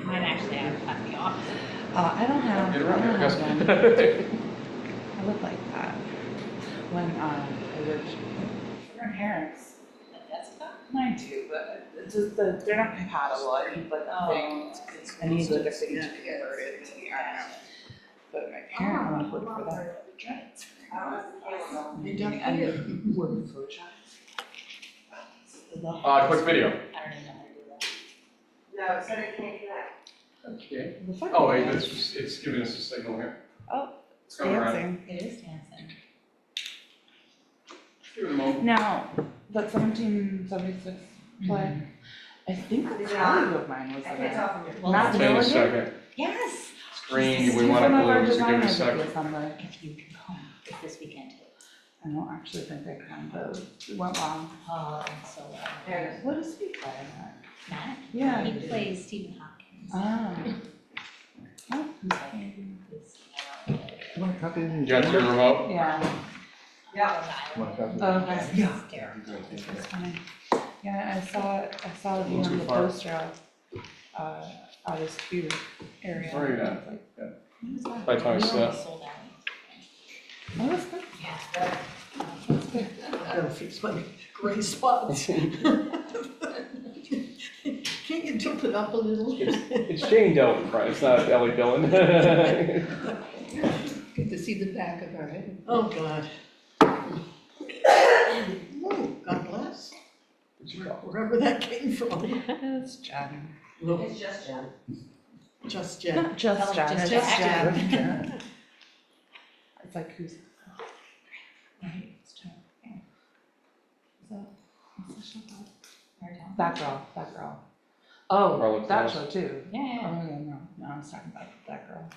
Mine actually have the opposite. I don't have, Get I around don't here, have one. Gus. I look like that. When I worked for my parents. A desktop? Mine too, but it's just they're not compatible. I need like a thing. I need like a thing to convert it. I don't know. But my parent one worked for that. They don't And working for a child. Quick video. I don't even know how to do that. No, so they can't connect. Okay. The fuck Oh, wait, is- it's giving us a signal here. Oh, It's coming around. dancing. It is dancing. Give it a moment. Now, that 1776 play, I think the colleague of mine was in Okay, it. it's off of your. Matt Wait a Milligan? second. Yes. Screen, He's we want one to of our close, so give it a designers at second. the assembly. If you can come, it's this weekend too. I don't actually think I can, but it went well. Oh, so There it is. What does he play in that? Matt? Yeah. He plays Stephen Hopkins. Oh. Oh, He's, Want a copy of You got your remote? yeah. Yeah. Want a copy? Oh, okay. Yeah. Terrible. That's funny. Yeah, I saw you Too on the far. poster out of Q area. Where are you at? I was like, Yeah. what is that? By the time We it's almost sold out. Oh, that's good. Yeah. That's good. I've gotta fix my gray spots. Can't you tilt it up a little? It's Jane Doe in front, it's not Ellie Dillon. Good to see the back of her head. Oh, God. Oh, God bless, wherever that came from. It's Jen. Look, It's just Jen. just Jen. Not just Tell her Jen, just it's Jen. Jen. It's like who's? Right, it's Jen. Yeah. Is that, what's the show called? That girl. Oh, Harlow that Claus. show too. Yeah, Oh, yeah. yeah, no, I was talking about that girl.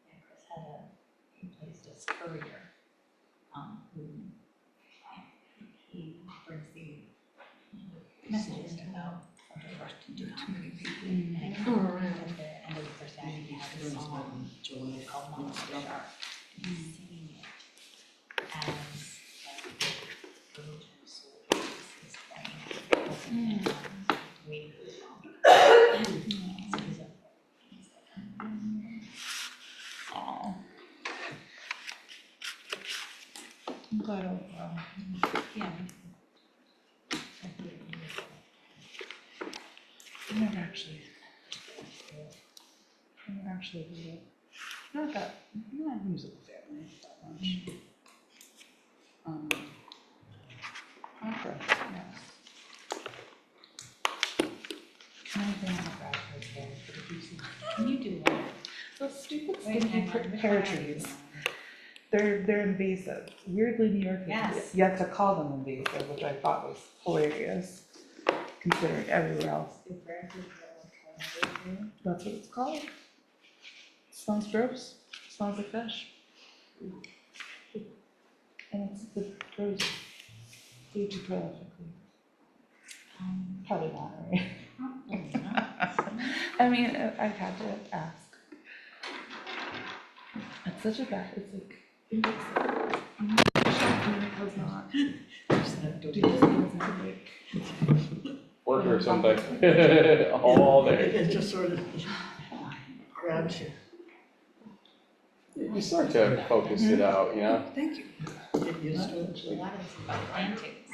Yeah, Chris had he plays this courier, who, he brings the messages about something rushed into town. And All right. at the end of the first act, he has a song called Monster Shark. And he's singing it as like the religion soldiers is playing. Waiting for the song. So he's a, Aw. I'm glad all well. yeah. I never actually read it. Not that, not a musical family that much. Opera, yes. Anything on the Bradford Fair, but if you see Can you do one? those stupid Wait, stinky hang on, which pear one are you trees, on? they're invasive. Weirdly, New York, Yes. you have to call them invasive, which I thought was hilarious, considering everywhere else. The Bradford Fair. That's what it's called. Smells gross, smells like fish. And it grows way too prolifically. Probably not, right? Probably not. I mean, I've had to ask. It's such a bad, it's like, invasive. Shocking it was not. Do you think it's not like? Work or something, all day. It just sort of grabs you. You start to focus it out, you know? Thank you. Get used to it. A lot of this is about plantings.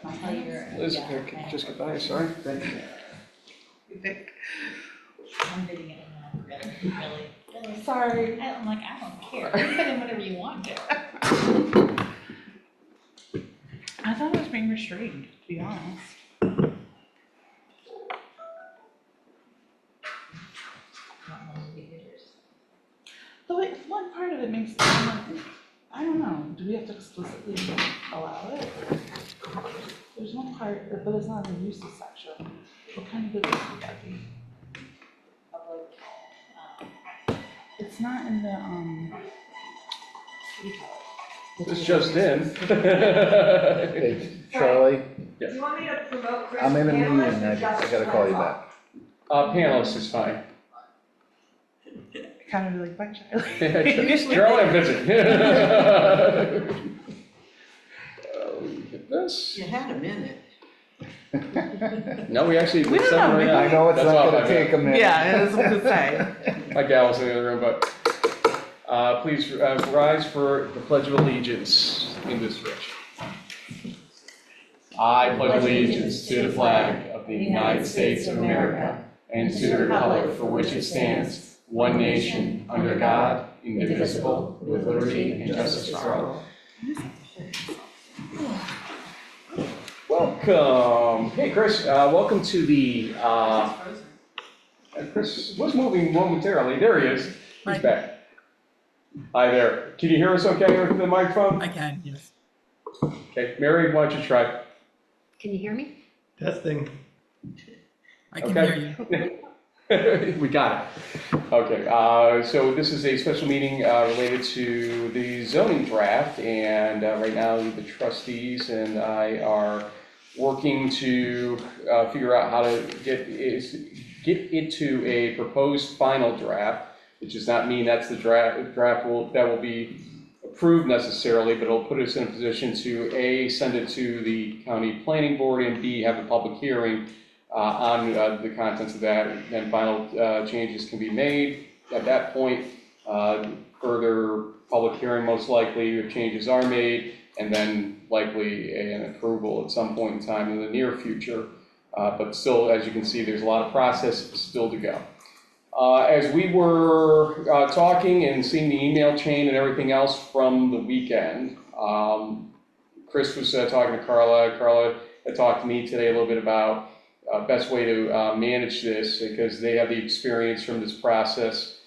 I'll tell you. Liz, yeah, can you just get by, sorry? Thank you. You think? I'm bidding it in, really. Sorry. I'm like, I don't care, you put in whatever you want to. I thought I was being restrained, to be honest. Not one of the bidders. Though like, one part of it makes me like, I don't know, do we have to explicitly allow it? There's one part, but it's not in the uses section. What kind of bidders would that be? Public, It's not in the, what do you call it? It's just in. Hey, Charlie, Do you want me to promote Chris? I'm in a Panelist, meeting, or I just gotta call you back. Panelist is fine. Kind of be like, bye, Charlie. You're on a visit. Oh, look at that. minutes? You had a minute. No, we actually, We it's don't know, seven right now. I know it's That's not off gonna my take head. a minute. Yeah, I was gonna say. My gal's in the other room, but, please, rise for the Pledge of Allegiance in this direction. I pledge allegiance to the flag of the United States of America and to the republic for which it stands, one nation, under God, indivisible, with liberty and justice for all. Welcome. Hey, Chris, welcome to the, Chris was moving momentarily. There he is. He's Hi. back. Hi there. Can you hear us okay with the microphone? I can, yes. Okay, Mary, why don't you try? Can you hear me? Testing. I can Okay. hear you. We got it. Okay, so this is a special meeting related to the zoning draft, and right now the trustees and I are working to figure out how to get it to a proposed final draft, which does not mean that's the draft that will be approved necessarily, but it'll put us in a position to A, send it to the county planning board, and B, have a public hearing on the contents of that, and then final changes can be made at that point. Further public hearing most likely if changes are made, and then likely an approval at some point in time in the near future. But still, as you can see, there's a lot of process still to go. As we were talking and seeing the email chain and everything else from the weekend, Chris was talking to Carla. Carla had talked to me today a little bit about best way to manage this, because they have the experience from this process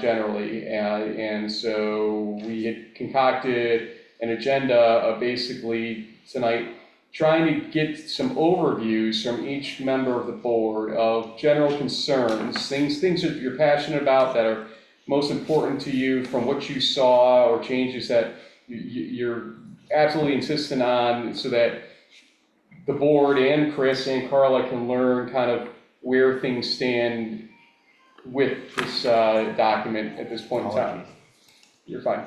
generally. And so we had concocted an agenda of basically tonight trying to get some overviews from each member of the board of general concerns, things that you're passionate about that are most important to you from what you saw, or changes that you're absolutely insistent on, so that the board and Chris and Carla can learn kind of where things stand with this document at this point in time. You're fine.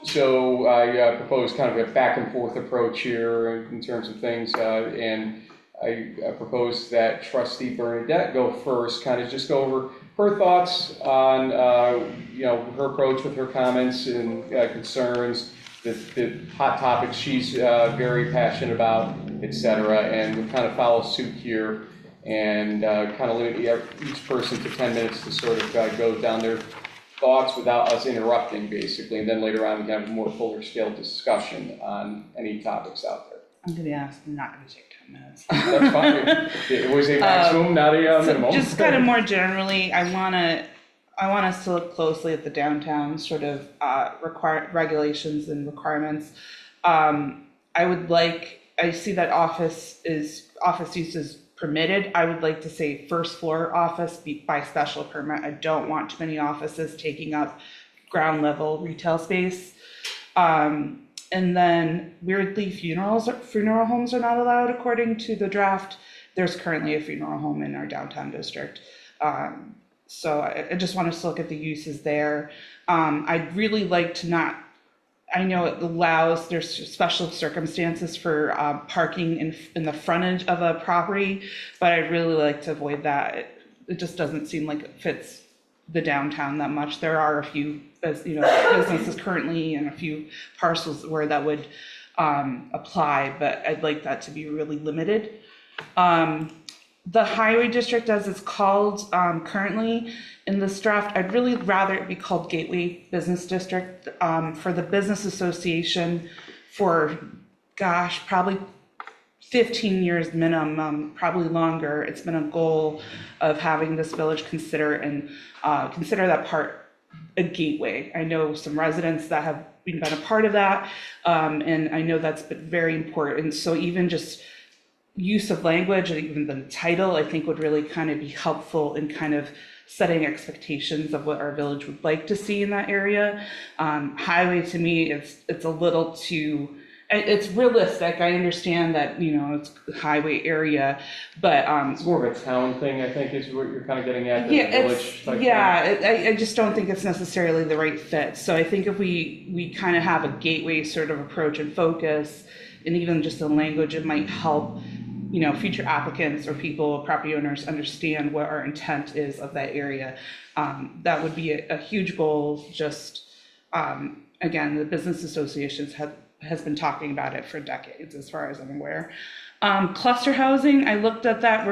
So I propose kind of a back and forth approach here in terms of things, and I propose that Trustee Bernadette go first, kind of just go over her thoughts on her approach with her comments and concerns, the hot topics she's very passionate about, etc., and we'll kind of follow suit here and kind of limit each person to 10 minutes to sort of go down their thoughts without us interrupting, basically, and then later on we can have a more fuller scale discussion on any topics out there. I'm gonna ask, I'm not gonna take 10 minutes. That's fine. It was a maximum, not a So minimum. just kind of more generally, I want us to look closely at the downtown sort of regulations and requirements. I see that office use is permitted. I would like to say first floor office by special permit. I don't want too many offices taking up ground level retail space. And then weirdly, funeral homes are not allowed according to the draft. There's currently a funeral home in our downtown district. So I just want us to look at the uses there. I'd really like to not, I know it allows, there's special circumstances for parking in the frontage of a property, but I'd really like to avoid that. It just doesn't seem like it fits the downtown that much. There are a few, businesses currently and a few parcels where that would apply, but I'd like that to be really limited. The highway district, as it's called currently in this draft, I'd really rather it be called Gateway Business District. For the business association for, probably 15 years minimum, probably longer, it's been a goal of having this village consider that part a gateway. I know some residents that have been a part of that, and I know that's been very important. So even just use of language and even the title, I think would really kind of be helpful in kind of setting expectations of what our village would like to see in that area. Highway, to me, it's a little too it's realistic. I understand that, you know, it's a highway area, but, It's more of a town thing, I think, is what you're kind of getting at, the yeah, village type thing. I just don't think it's necessarily the right fit. So I think if we kind of have a gateway sort of approach and focus, and even just the language, it might help, you know, future applicants or people, property owners, understand what our intent is of that area. That would be a huge goal. Just, again, the business associations has been talking about it for decades, as far as I'm aware. Cluster housing, I looked at that.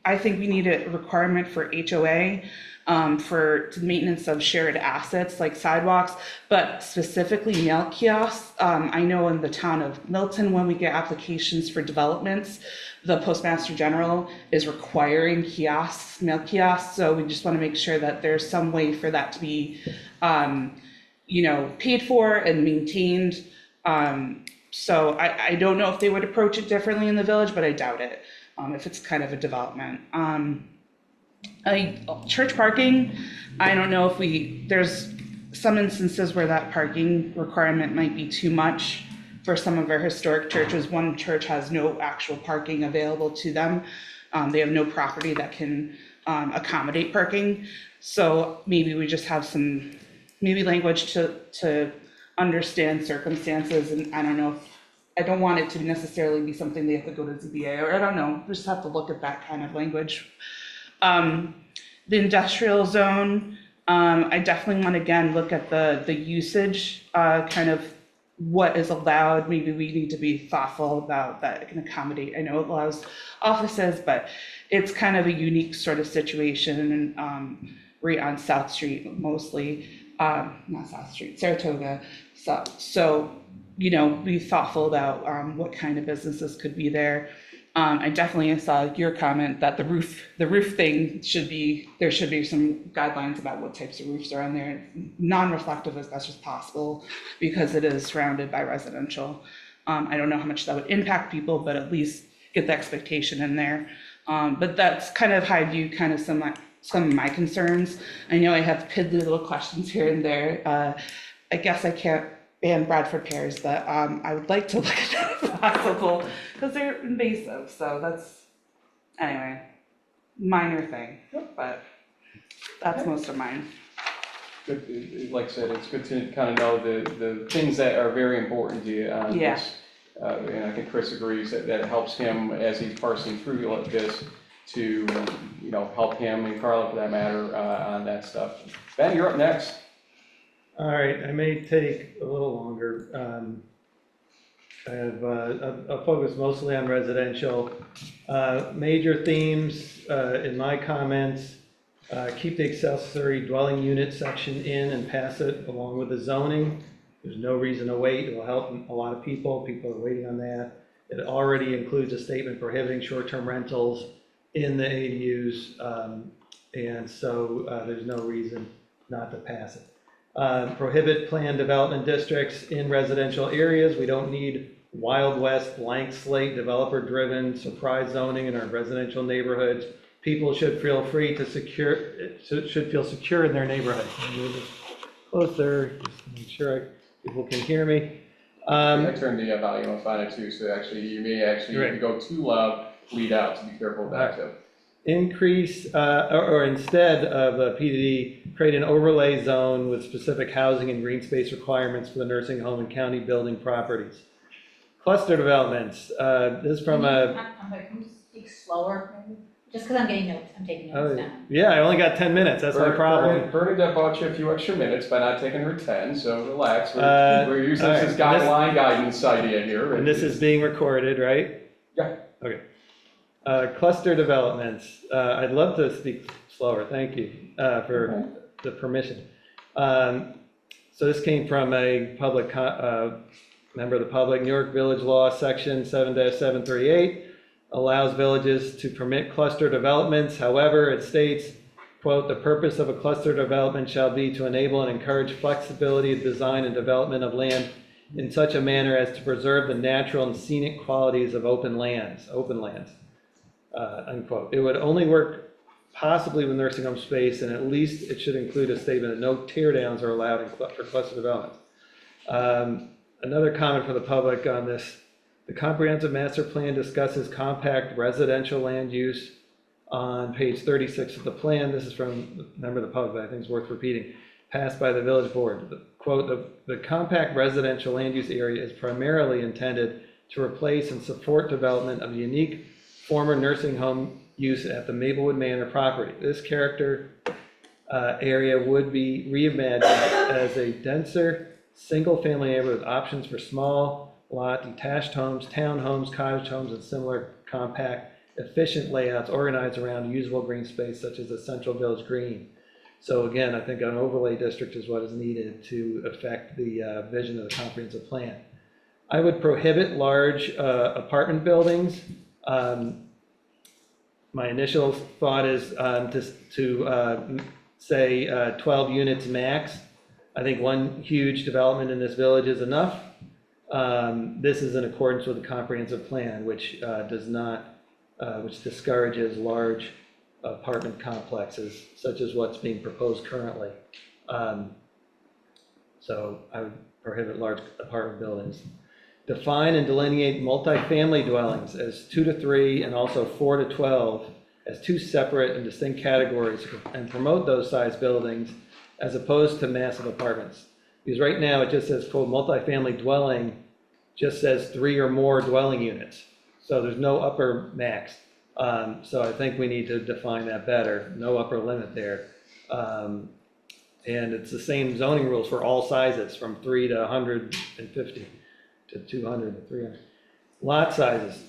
I think we need a requirement for HOA, for maintenance of shared assets like sidewalks, but specifically mail kiosks. I know in the town of Milton, when we get applications for developments, the Postmaster General is requiring kiosks, mail kiosks. So we just want to make sure that there's some way for that to be, you know, paid for and maintained. So I don't know if they would approach it differently in the village, but I doubt it, if it's kind of a development. Church parking, I don't know if there's some instances where that parking requirement might be too much for some of our historic churches. One church has no actual parking available to them. They have no property that can accommodate parking. So maybe we just have some, maybe language to understand circumstances, and I don't know I don't want it to necessarily be something they have to go to ZBA, or I don't know, we just have to look at that kind of language. The industrial zone, I definitely want to again look at the usage, kind of what is allowed. Maybe we need to be thoughtful about that. It can accommodate, I know it allows offices, but it's kind of a unique sort of situation, and right on South Street mostly, not South Street, Saratoga. So you know, be thoughtful about what kind of businesses could be there. I definitely saw your comment that the roof thing there should be some guidelines about what types of roofs are on there, non-reflective as best as possible, because it is surrounded by residential. I don't know how much that would impact people, but at least get the expectation in there. But that's kind of how I view kind of some of my concerns. I know I have piddly little questions here and there. I guess I can't ban Bradford pears, but I would like to look at that if possible, because they're invasive. So that's, anyway, minor thing, but that's most of mine. Good, like I said, it's good to kind of know the things that are very important to you on Yeah. this. And I think Chris agrees that it helps him as he's parsing through this to, you know, help him, and Carla for that matter, on that stuff. Ben, you're up next. All right, I may take a little longer. I'll focus mostly on residential. Major themes in my comments, keep the accessory dwelling unit section in and pass it along with the zoning. There's no reason to wait. It will help a lot of people. People are waiting on that. It already includes a statement prohibiting short-term rentals in the ADUs, and so there's no reason not to pass it. Prohibit planned development districts in residential areas. We don't need Wild West, blank slate, developer-driven surprise zoning in our residential neighborhoods. People should feel free to should feel secure in their neighborhood. Move it closer, just to make sure people can hear me. I turned the volume up on it too, so actually you may actually, if you go too loud, bleed out, so be careful of that too. Increase, or instead of a PDD, create an overlay zone with specific housing and green space requirements for the nursing home and county building properties. Cluster developments, this is from a... I'm sorry, can you speak slower, maybe? Just because I'm getting notes, I'm taking notes down. Yeah, I only got 10 minutes, that's my problem. Bernadette bought you a few extra minutes by not taking her 10, so relax. We're using this as guideline guidance idea here. And this is being recorded, right? Yeah. Okay. Cluster developments. I'd love to speak slower. Thank you for the permission. So this came from a public member of the public. New York Village Law, Section 7-738, allows villages to permit cluster developments. However, it states, quote, "The purpose of a cluster development shall be to enable and encourage flexibility of design and development of land in such a manner as to preserve the natural and scenic qualities of open lands. Unquote. It would only work possibly with nursing home space, and at least it should include a statement that no tear downs are allowed for cluster development." Another comment from the public on this. The comprehensive master plan discusses compact residential land use on page 36 of the plan. This is from a member of the public, but I think it's worth repeating. Passed by the village board. Quote, the compact residential land use area is primarily intended to replace and support development of unique former nursing home use at the Maplewood Manor property. This character area would be reimagined as a denser, single-family neighborhood with options for small lot detached homes, townhomes, cottage homes, and similar compact, efficient layouts organized around usable green space such as a central village green. So again, I think an overlay district is what is needed to affect the vision of the comprehensive plan. I would prohibit large apartment buildings. My initial thought is to say 12 units max. I think one huge development in this village is enough. This is in accordance with the comprehensive plan, which which discourages large apartment complexes, such as what's being proposed currently. So I would prohibit large apartment buildings. Define and delineate multifamily dwellings as 2 to 3 and also 4 to 12 as two separate and distinct categories, and promote those size buildings as opposed to massive apartments. Because right now it just says, quote, multifamily dwelling, just says 3 or more dwelling units. So there's no upper max. So I think we need to define that better, no upper limit there. And it's the same zoning rules for all sizes, from 3 to 150 to 200 to 300. Lot sizes.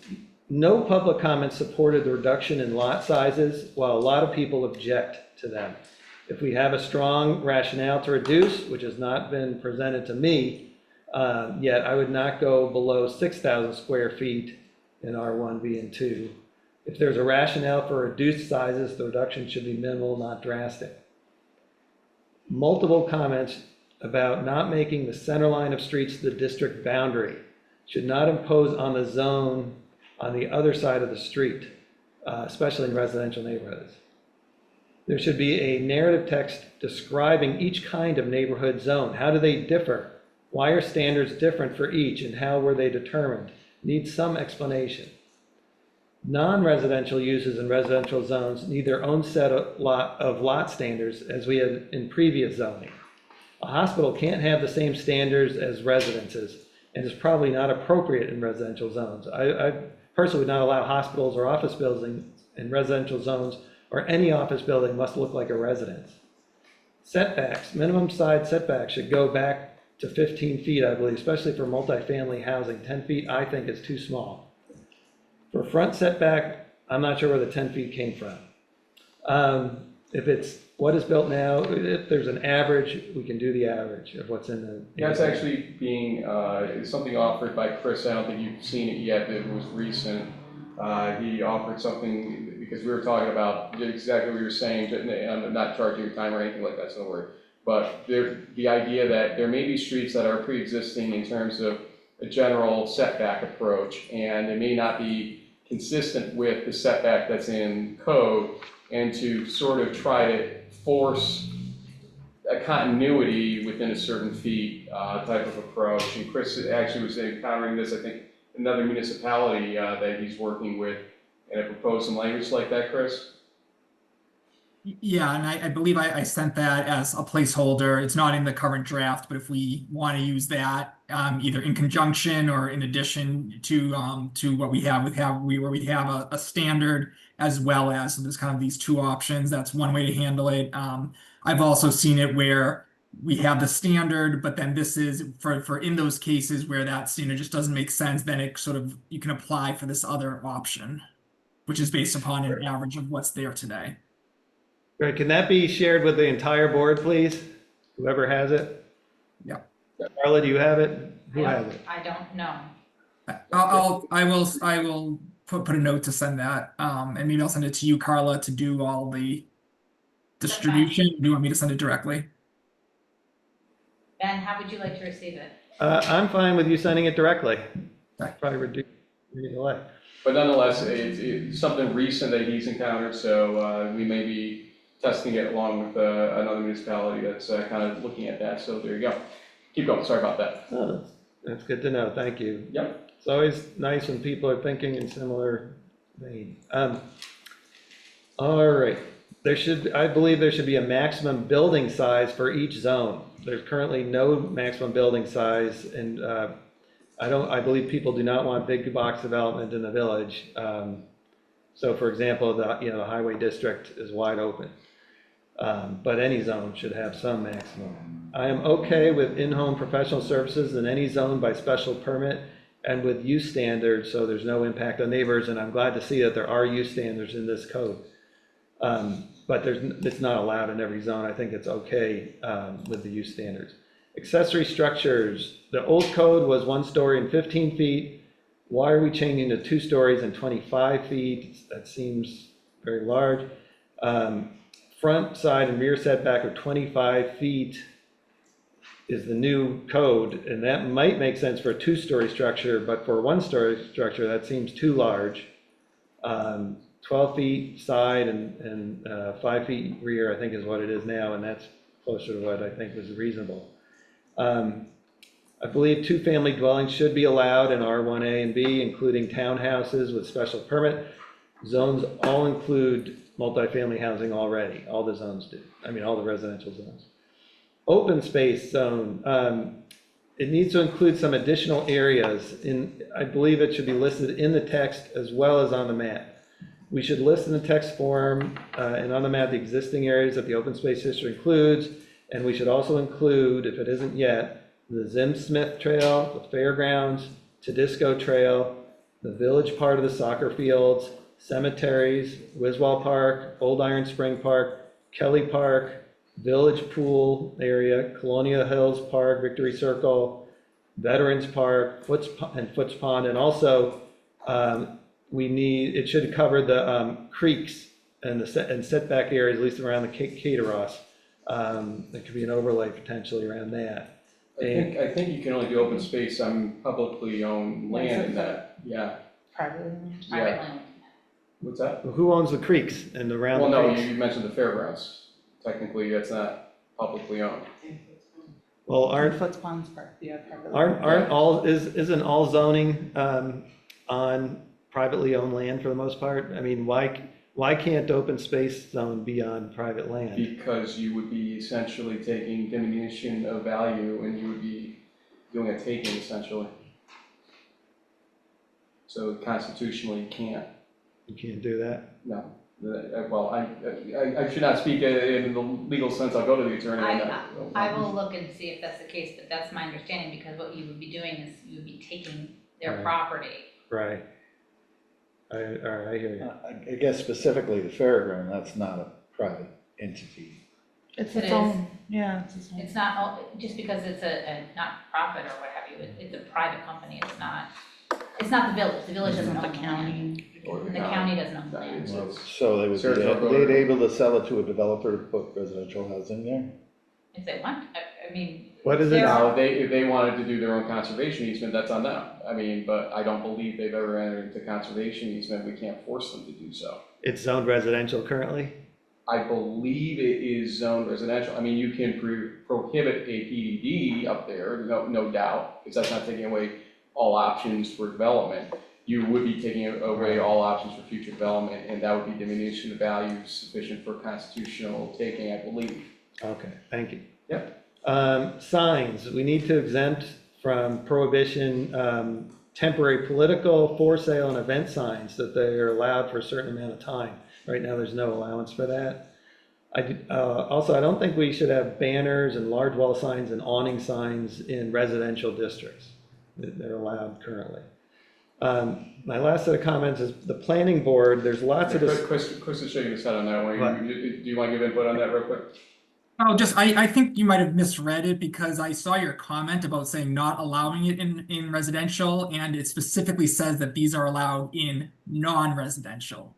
No public comments supported the reduction in lot sizes, while a lot of people object to them. If we have a strong rationale to reduce, which has not been presented to me, yet I would not go below 6,000 square feet in R1, B, and 2. If there's a rationale for reduced sizes, the reduction should be minimal, not drastic. Multiple comments about not making the center line of streets the district boundary. Should not impose on the zone on the other side of the street, especially in residential neighborhoods. There should be a narrative text describing each kind of neighborhood zone. How do they differ? Why are standards different for each, and how were they determined? Needs some explanation. Non-residential uses in residential zones need their own set of lot standards as we had in previous zoning. A hospital can't have the same standards as residences, and is probably not appropriate in residential zones. I personally would not allow hospitals or office buildings in residential zones, or any office building must look like a residence. Setbacks, minimum side setbacks should go back to 15 feet, I believe, especially for multifamily housing. 10 feet, I think, is too small. For front setback, I'm not sure where the 10 feet came from. If it's what is built now, if there's an average, we can do the average of what's in the. That's actually being, something offered by Chris. I don't think you've seen it yet, but it was recent. He offered something, because we were talking about exactly what you were saying, and I'm not charging your time or anything like that, so don't worry. But the idea that there may be streets that are pre-existing in terms of a general setback approach, and they may not be consistent with the setback that's in code, and to sort of try to force a continuity within a certain feet type of approach. And Chris actually was encountering this, I think, another municipality that he's working with, and it proposed some language like that, Chris? Yeah, and I believe I sent that as a placeholder. It's not in the current draft, but if we want to use that either in conjunction or in addition to what we have where we have a standard as well as, so there's kind of these two options. That's one way to handle it. I've also seen it where we have the standard, but then this is for in those cases where that standard just doesn't make sense, then it sort of, you can apply for this other option, which is based upon an average of what's there today. Great, can that be shared with the entire board, please? Whoever has it? Yeah. Carla, do you have it? Who has it? I don't know. I will put a note to send that, and maybe I'll send it to you, Carla, to do all the distribution. Do you want me to send it directly? Ben, how would you like to receive it? I'm fine with you sending it directly. Okay. Probably reduce the delay. But nonetheless, it's something recent that he's encountered, so we may be testing it along with another municipality that's kind of looking at that. So there you go. Keep going. Sorry about that. Oh, That's good to know, thank you. Yep. It's always nice when people are thinking in similar vein. All right, I believe there should be a maximum building size for each zone. There's currently no maximum building size, and I believe people do not want big box development in the village. So for example, the highway district is wide open. But any zone should have some maximum. I am okay with in-home professional services in any zone by special permit and with use standards, so there's no impact on neighbors, and I'm glad to see that there are use standards in this code. But it's not allowed in every zone. I think it's okay with the use standards. Accessory structures, the old code was 1 story and 15 feet. Why are we changing to 2 stories and 25 feet? That seems very large. Front, side, and rear setback of 25 feet is the new code, and that might make sense for a 2-story structure, but for a 1-story structure, that seems too large. 12 feet side and 5 feet rear, I think is what it is now, and that's closer to what I think was reasonable. I believe 2-family dwellings should be allowed in R1A and B, including townhouses with special permit. Zones all include multifamily housing already, all the zones do, all the residential zones. Open space zone, it needs to include some additional areas, I believe it should be listed in the text as well as on the map. We should list in the text form and on the map the existing areas that the open space district includes, and we should also include, if it isn't yet, the Zim Smith Trail, the fairgrounds, Tedisco Trail, the village part of the soccer fields, cemeteries, Wiswall Park, Old Iron Spring Park, Kelly Park, Village Pool area, Colonial Hills Park, Victory Circle, Veterans Park, Foots Pond, and also it should cover the creeks and setback areas, at least around the Cateros. There could be an overlay potentially around that. I think you can only do open space on publicly owned land in that, yeah. Privately owned. Private land. What's that? Who owns the creeks and around Well, the no, creeks? you mentioned the fairgrounds. Technically, that's not publicly owned. Well, Foots Ponds Park, yeah, privately. Isn't all zoning on privately owned land for the most part? Why can't open space zone be on private land? Because you would be essentially taking diminution of value and you would be doing a taking essentially. So constitutionally, you can't. You can't do that? No. Well, I should not speak in the legal sense. I'll go to the attorney on that. I will look and see if that's the case, but that's my understanding, because what you would be doing is you would be taking their Right. property. Right. All right, I hear you. I guess specifically the fairground, that's not a private entity. It's It its is. own, yeah, it's its own. It's not, just because it's a not-profit or what have you, it's a private company, it's not the village doesn't own The the land. county. The county doesn't own the land. It's- it's- So they would Saratoga. they'd able to sell it to a developer to put residential housing there? If they want, I mean. What is it? there are- Now, if they wanted to do their own conservation easement, that's on them. But I don't believe they've ever entered into conservation easement. We can't force them to do so. It's zoned residential currently? I believe it is zoned residential. You can prohibit a PDD up there, no doubt, because that's not taking away all options for development. You would be taking away all options for future development, and that would be diminution of value sufficient for constitutional taking, I believe. Okay, thank you. Yep. Signs, we need to exempt from prohibition, temporary political, for sale, and event signs, that they are allowed for a certain amount of time. Right now, there's no allowance for that. Also, I don't think we should have banners and large wall signs and awning signs in residential districts. They're allowed currently. My last set of comments is the planning board, there's lots of this. Chris is shaking his head on that one. What? Do you want to give input on that real quick? Oh, I think you might have misread it, because I saw your comment about saying not allowing it in residential, and it specifically says that these are allowed in non-residential.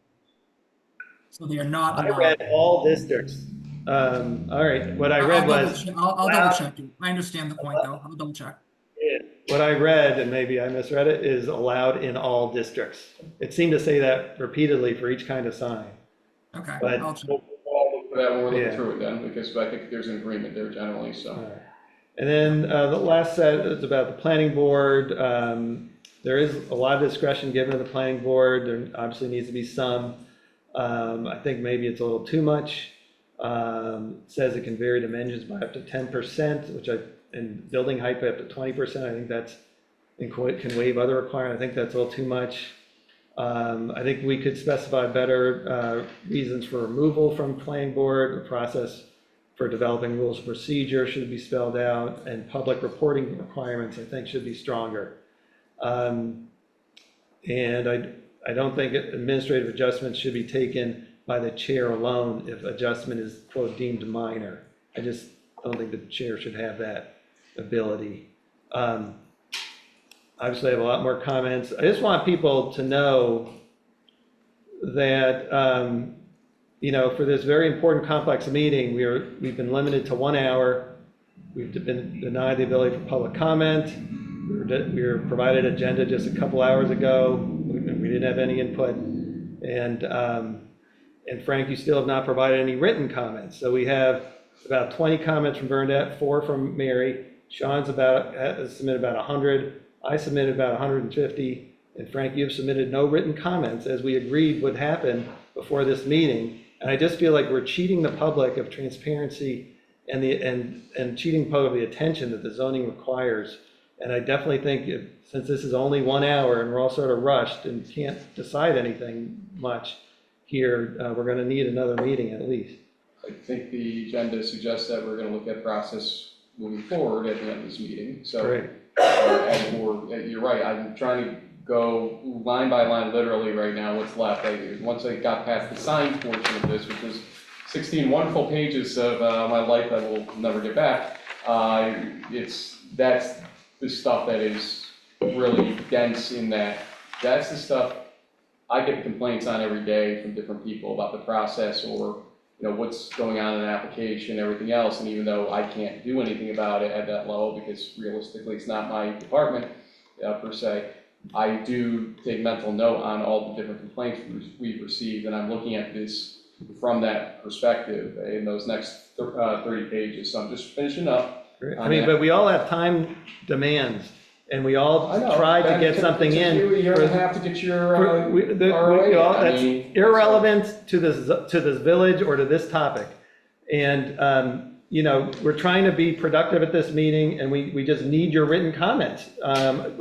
So they are not I allowed. read all districts. All right, what I read was, I'll double check it. I understand the point though. I'll double check. what I read, and maybe I misread it, is allowed in all districts. It seemed to say that repeatedly for each kind of sign. Okay, But- I'll check. We'll look for that when we're looking Yeah. through it then, because I think there's an agreement there generally, so. And then the last set is about the planning board. There is a lot of discretion given to the planning board. There obviously needs to be some. I think maybe it's a little too much. Says it can vary dimensions by up to 10%, and building height by up to 20%. I think that's, and can waive other requirements. I think that's a little too much. I think we could specify better reasons for removal from planning board. The process for developing rules of procedure should be spelled out, and public reporting requirements, I think, should be stronger. And I don't think administrative adjustments should be taken by the chair alone if adjustment is, quote, deemed minor. I just don't think the chair should have that ability. Obviously, I have a lot more comments. I just want people to know that, for this very important, complex meeting, we've been limited to 1 hour. We've been denied the ability for public comment. We were provided agenda just a couple hours ago. We didn't have any input. And Frank, you still have not provided any written comments. So we have about 20 comments from Bernadette, 4 from Mary. Sean's has submitted about 100. I submitted about 150. And Frank, you've submitted no written comments, as we agreed would happen before this meeting. And I just feel like we're cheating the public of transparency and cheating the public of the attention that the zoning requires. And I definitely think since this is only 1 hour and we're all sort of rushed and can't decide anything much here, we're going to need another meeting at least. I think the agenda suggests that we're going to look at process moving forward at the end of this meeting. So, Great. You're right. I'm trying to go line by line, literally right now, what's left. Once I got past the sign portion of this, which was 16 wonderful pages of my life that we'll never get back, that's the stuff that is really dense in that. That's the stuff I get complaints on every day from different people about the process, or what's going on in an application, everything else. And even though I can't do anything about it at that level, because realistically it's not my department per se, I do take mental note on all the different complaints we've received, and I'm looking at this from that perspective in those next 30 pages. So I'm just finishing up. But we all have time demands, and we all I know. try to get something in. You're going to have to get your That's irrelevant to this village or to this topic. And, we're trying to be productive at this meeting, and we just need your written comments.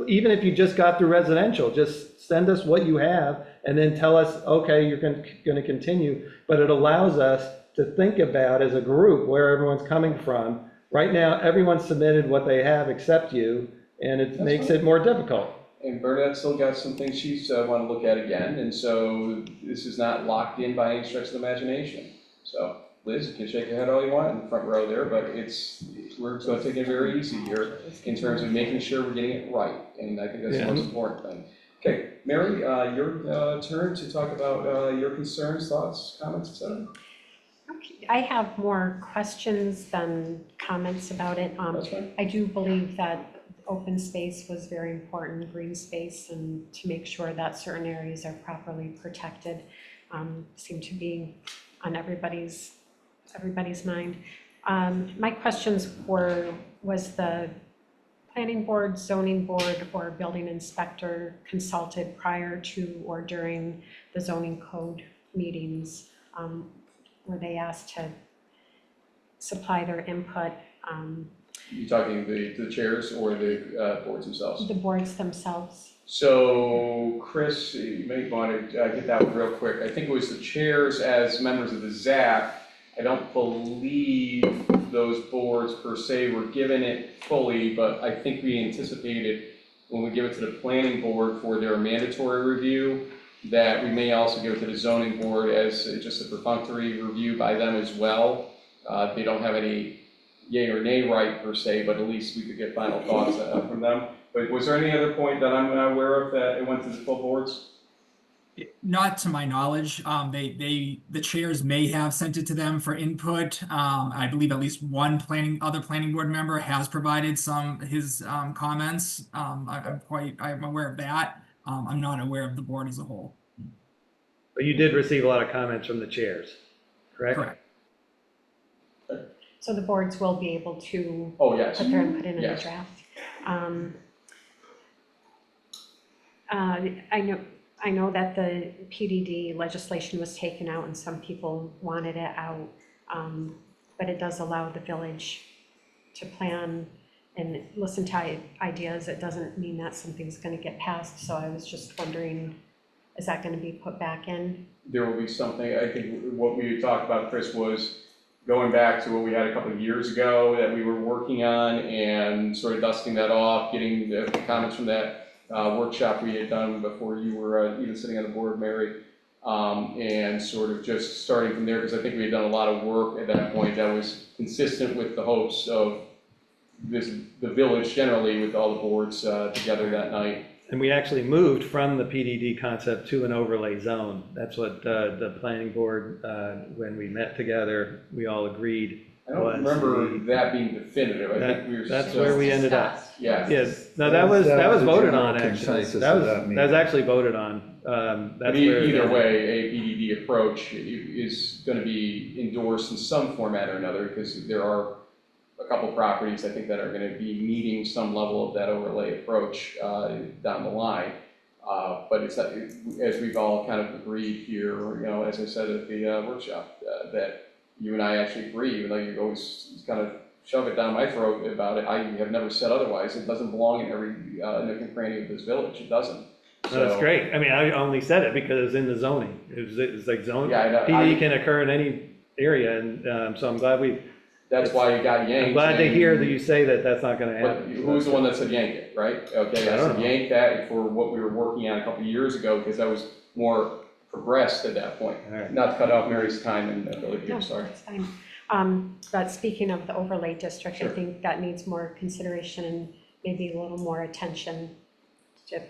Even if you just got through residential, just send us what you have and then tell us, okay, you're going to continue. But it allows us to think about as a group where everyone's coming from. Right now, everyone submitted what they have except you, and it makes it more difficult. And Bernadette still got some things she's want to look at again, and so this is not locked in by any stretch of the imagination. So Liz, you can shake your head all you want in the front row there, but we're going to take it very easy here in terms of making sure we're getting it right, and I think that's the most important thing. Okay, Mary, your turn to talk about your concerns, thoughts, comments, etc. I have more questions than comments about it. That's fine. I do believe that open space was very important, green space, and to make sure that certain areas are properly protected seem to be on everybody's mind. My questions was the planning board, zoning board, or building inspector consulted prior to or during the zoning code meetings? Were they asked to supply their input? You talking the chairs or the boards themselves? The boards themselves. So, Chris, you may want to get that one real quick. I think it was the chairs as members of the ZAC. I don't believe those boards per se were given it fully, but I think we anticipated when we give it to the planning board for their mandatory review, that we may also give it to the zoning board as just a perfunctory review by them as well. They don't have any yay or nay right per se, but at least we could get final thoughts from them. But was there any other point that I'm not aware of that it went to the full boards? Not to my knowledge. The chairs may have sent it to them for input. I believe at least one other planning board member has provided his comments. I'm aware of that. I'm not aware of the board as a whole. But you did receive a lot of comments from the chairs, correct? Correct. So the boards will be able to Oh, yes. put their input in the Yes. draft. I know that the PDD legislation was taken out and some people wanted it out. But it does allow the village to plan and listen to ideas. It doesn't mean that something's gonna get passed, so I was just wondering, is that gonna be put back in? There will be something, I think what we talked about, Chris, was going back to what we had a couple of years ago that we were working on and sort of dusting that off, getting the comments from that workshop we had done before you were even sitting on the board, Mary. And sort of just starting from there, because I think we had done a lot of work at that point that was consistent with the hopes of the village generally, with all the boards together that night. And we actually moved from the PDD concept to an overlay zone. That's what the planning board, when we met together, we all agreed. I don't remember that being definitive. I think we were. That's where we ended up. Yeah. Yes, no, that was voted general on, actually. consensus That of was, that that meeting. was actually voted on. But That's where. either way, a PDD approach is going to be endorsed in some format or another, because there are a couple properties, I think, that are going to be needing some level of that overlay approach down the line. But it's, as we've all kind of agreed here, as I said at the workshop, that you and I actually agree, even though you always kind of shove it down my throat about it. I have never said otherwise. It doesn't belong in every nook and cranny of this village. It doesn't. No, that's great. I mean, I only said it because it was in the zoning. It was like zone, Yeah, I know. PDD can occur in any area, and so I'm glad That's why you got yanked. I'm glad to and- hear that you say that that's not gonna But happen. who's the one that said yank it, right? Okay, I I don't said know. yank that for what we were working on a couple of years ago, because that was more progressed at that point. All right. Not to cut off Mary's time and ability, No, I'm sorry. that's fine. But speaking of the overlay district, I Sure. think that needs more consideration and maybe a little more attention. If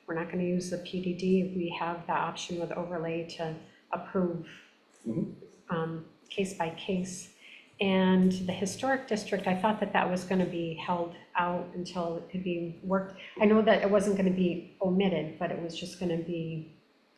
we're not gonna use the PDD, we have the option with overlay to approve case by case. And the historic district, I thought that was gonna be held out until it could be worked. I know that it wasn't gonna be omitted, but it was just gonna be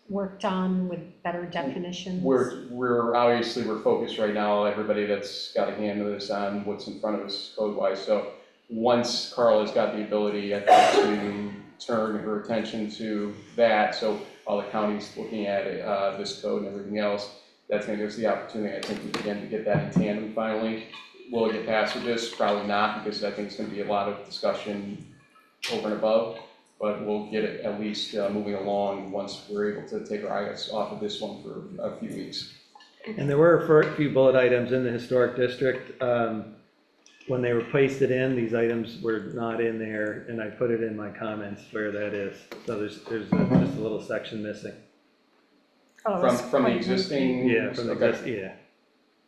worked on with better definitions. We're obviously, we're focused right now, everybody that's got a hand in this, on what's in front of us code-wise. So once Carla's got the ability, I think, to turn her attention to that, so all the counties looking at it, this code and everything else, that's gonna give us the opportunity, I think, again, to get that in tandem finally. Will it get passed with this? Probably not, because I think it's gonna be a lot of discussion over and above, but we'll get it at least moving along once we're able to take our eyes off of this one for a few weeks. And there were a few bullet items in the historic district. When they were pasted in, these items were not in there, and I put it in my comments where that is. So there's just a little section missing. Oh, it was From the quite existing? Yeah, from the, Okay, yeah.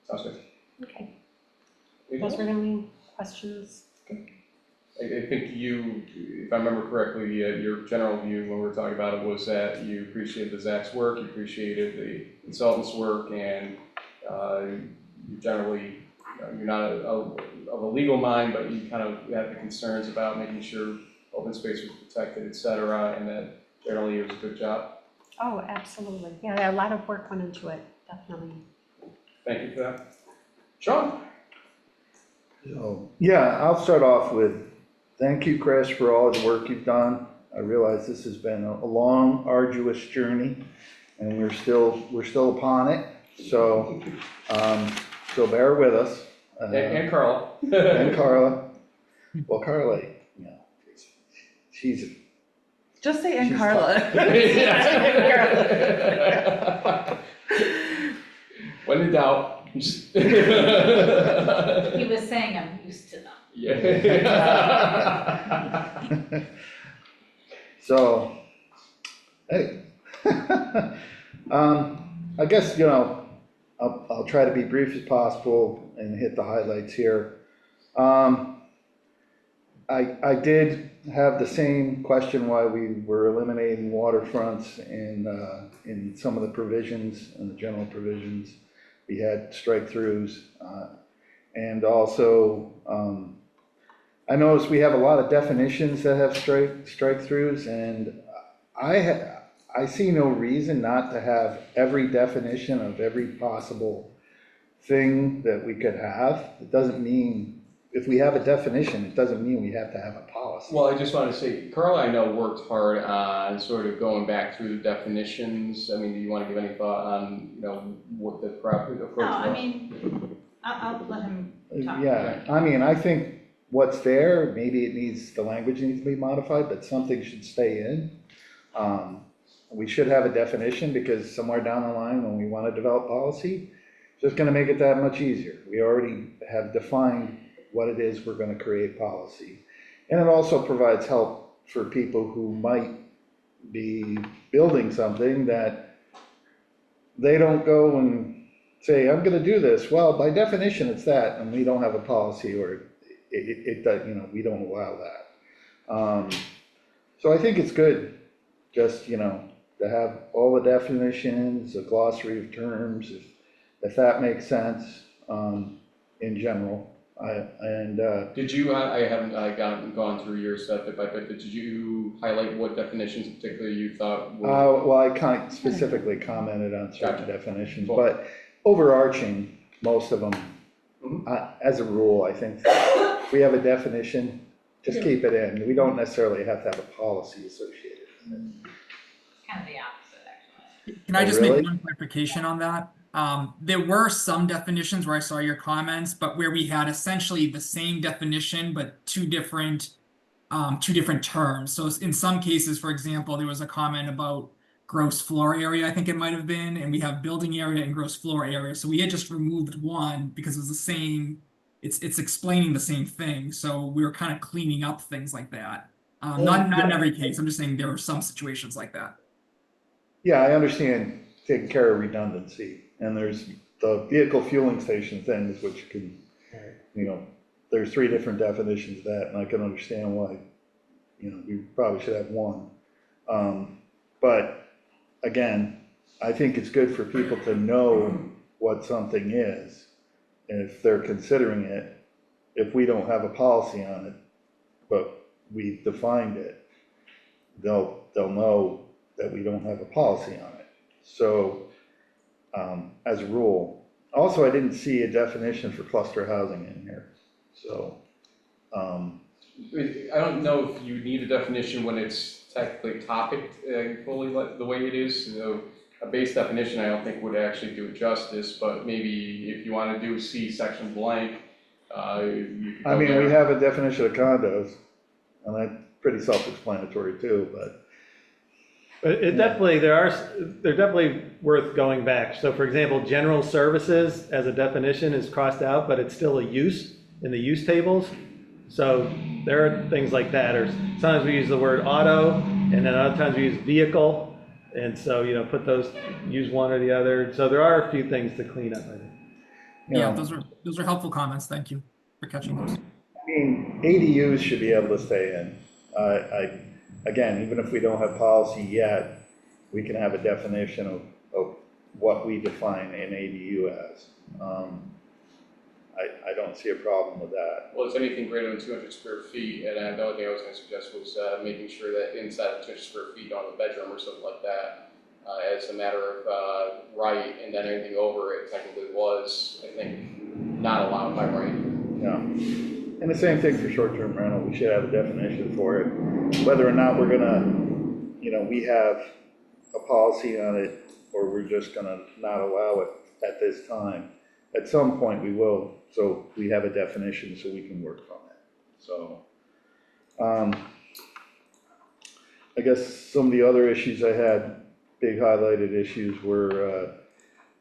sounds good. Okay, those were the only questions. I think you, if I remember correctly, your general view when we were talking about it was that you appreciated the Zach's work, you appreciated the consultant's work, and you generally, you're not of a legal mind, but you kind of had the concerns about making sure open space was protected, et cetera, and that generally it was a good job. Oh, absolutely. Yeah, a lot of work went into it, definitely. Thank you for that. Sean? So, yeah, I'll start off with, thank you, Chris, for all the work you've done. I realize this has been a long, arduous journey, and we're still upon it. So, so bear with us. And Carla. And Carla. Well, Carla, you know, she's, Just say, and She's Carla. When in doubt. He was saying I'm used to them. Yeah. so, hey. I guess, I'll try to be brief as possible and hit the highlights here. I did have the same question why we were eliminating waterfronts in some of the provisions, in the general provisions. We had strike-throughs, and also, I noticed we have a lot of definitions that have strike-throughs, and I see no reason not to have every definition of every possible thing that we could have. It doesn't mean, if we have a definition, it doesn't mean we have to have a policy. Well, I just want to say, Carl, I know, worked hard on sort of going back through the definitions. I mean, do you want to give any thought on, what the proper approach was? No, I mean, I'll let him talk. Yeah, I mean, I think what's there, maybe the language needs to be modified, but something should stay in. We should have a definition, because somewhere down the line, when we want to develop policy, it's just gonna make it that much easier. We already have defined what it is we're gonna create policy. And it also provides help for people who might be building something that they don't go and say, I'm gonna do this. Well, by definition, it's that, and we don't have a policy, or it does, we don't allow that. So I think it's good, just, to have all the definitions, a glossary of terms, if that makes sense, in general. Did you, I haven't gone through your stuff, but did you highlight what definitions in particular you thought were? Well, I kind of specifically commented on certain Gotcha. definitions, Cool. but overarching, most of them, Mhm. as a rule, I think, we have a definition, just Yeah. keep it in. We don't necessarily have to have a policy associated with it. Kind of the opposite, actually. Can I Oh, just make really? one clarification on that? There were some definitions where I saw your comments, but where we had essentially the same definition, but two different terms. So in some cases, for example, there was a comment about gross floor area, I think it might have been, and we have building area and gross floor area. So we had just removed one because it was the same, it's explaining the same thing. So we were kind of cleaning up things like that. Not in every case, I'm just saying there were some situations like that. Yeah, I understand taking care of redundancy, and there's the vehicle fueling station things, which can, there's 3 different definitions of that, and I can understand why, we probably should have one. But again, I think it's good for people to know what something is, and if they're considering it, if we don't have a policy on it, but we've defined it, they'll know that we don't have a policy on it. So, as a rule, also, I didn't see a definition for cluster housing in here, so, I don't know if you need a definition when it's technically topic fully the way it is. A base definition, I don't think would actually do it justice, but maybe if you want to do C section blank, you could go I mean, there. we have a definition of condos, and that's pretty self-explanatory too, but, But it definitely, they're definitely worth going back. So for example, general services as a definition is crossed out, but it's still a use in the use tables. So there are things like that, or sometimes we use the word auto, and then other times we use vehicle. And so, put those, use one or the other. So there are a few things to clean up, I think. Yeah, those are helpful comments. Thank you for catching those. I mean, ADUs should be able to stay in. Again, even if we don't have policy yet, we can have a definition of what we define an ADU as. I don't see a problem with that. Well, it's anything greater than 200 square feet, and the only thing I was going to suggest was making sure that inside of 200 square feet, you don't have a bedroom or something like that, as a matter of right, and then anything over it technically was, I think, not allowed by right. Yeah. And the same thing for short-term rental, we should have a definition for it. Whether or not we're gonna, we have a policy on it, or we're just gonna not allow it at this time. At some point we will, so we have a definition so we can work from it. So, I guess some of the other issues I had, big highlighted issues were,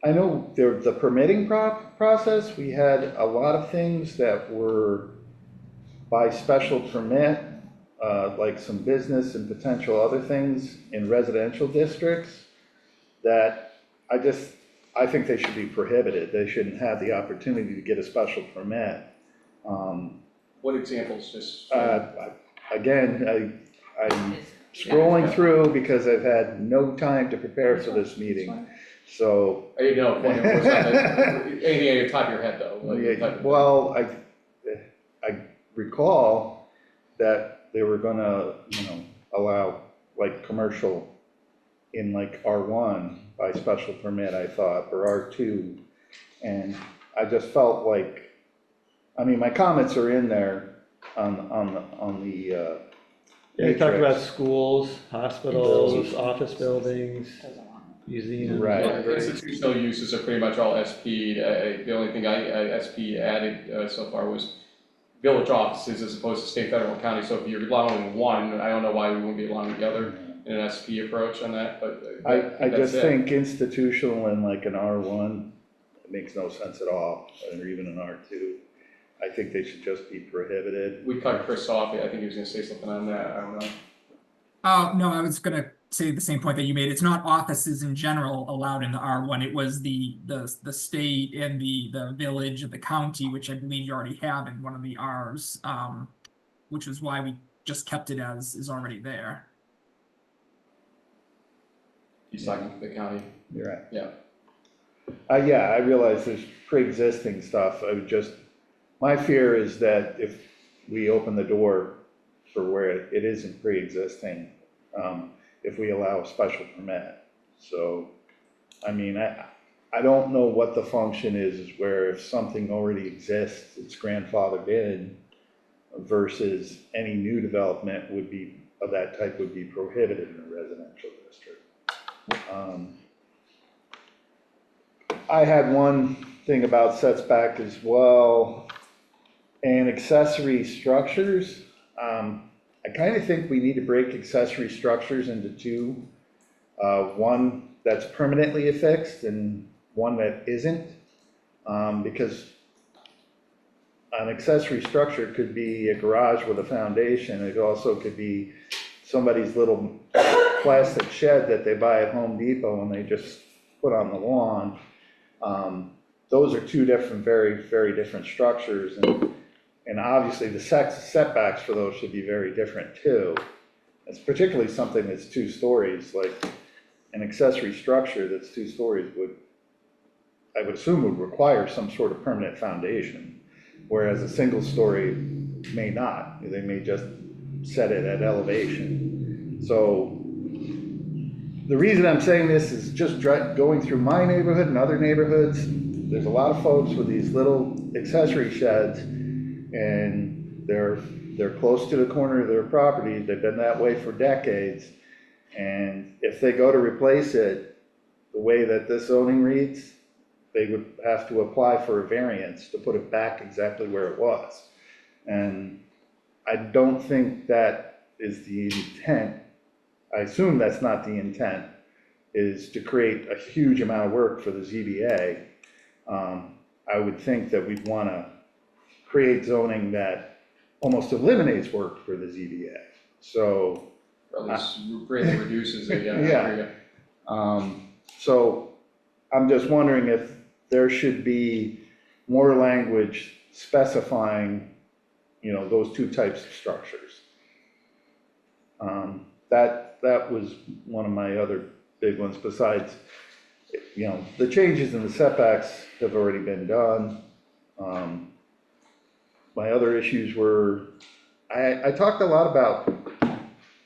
I know the permitting process, we had a lot of things that were by special permit, like some business and potential other things in residential districts that I think they should be prohibited. They shouldn't have the opportunity to get a special permit. What examples, just? Again, I'm scrolling through because I've had no time to prepare for this meeting, so. Anything on the top of your head, though? Like, type of- Well, I recall that they were gonna, allow like commercial in like R1 by special permit, I thought, or R2. And I just felt like, I mean, my comments are in there on the, Yeah, you talked about matrix. schools, hospitals, office buildings, Doesn't want museums, Right. libraries. Institutional uses are pretty much all SP. The only thing SP added so far was village offices as opposed to state, federal, and county. So if you're allowing one, I don't know why we wouldn't be allowing the other in an SP approach on that, but I think just that's it. think institutional in like an R1, it makes no sense at all, or even an R2. I think they should just be prohibited. We cut Chris off. I think he was gonna say something on that. I don't know. No, I was gonna say the same point that you made. It's not offices in general allowed in the R1. It was the state and the village and the county, which I believe you already have in one of the Rs, which is why we just kept it as is already there. He's talking to the county. You're right. Yeah. Yeah, I realize there's pre-existing stuff. I would just, my fear is that if we open the door for where it isn't pre-existing, if we allow a special permit. So, I mean, I don't know what the function is where if something already exists, it's grandfathered in versus any new development would be, of that type would be prohibited in a residential district. I had one thing about setback as well, and accessory structures. I kind of think we need to break accessory structures into two. One that's permanently affixed and one that isn't. Because an accessory structure could be a garage with a foundation. It also could be somebody's little plastic shed that they buy at Home Depot and they just put on the lawn. Those are two different, very, very different structures, and obviously the setbacks for those should be very different too. It's particularly something that's 2 stories, like an accessory structure that's 2 stories I would assume would require some sort of permanent foundation, whereas a single story may not. They may just set it at elevation. So the reason I'm saying this is just going through my neighborhood and other neighborhoods, there's a lot of folks with these little accessory sheds, and they're close to the corner of their property. They've been that way for decades. And if they go to replace it, the way that this zoning reads, they would have to apply for a variance to put it back exactly where it was. And I don't think that is the intent. I assume that's not the intent, is to create a huge amount of work for the ZBA. I would think that we'd want to create zoning that almost eliminates work for the ZBA. So, Or at least greatly reduces it, yeah. Yeah. I agree. so I'm just wondering if there should be more language specifying, those 2 types of structures. That was one of my other big ones besides, the changes in the setbacks have already been done. My other issues were, I talked a lot about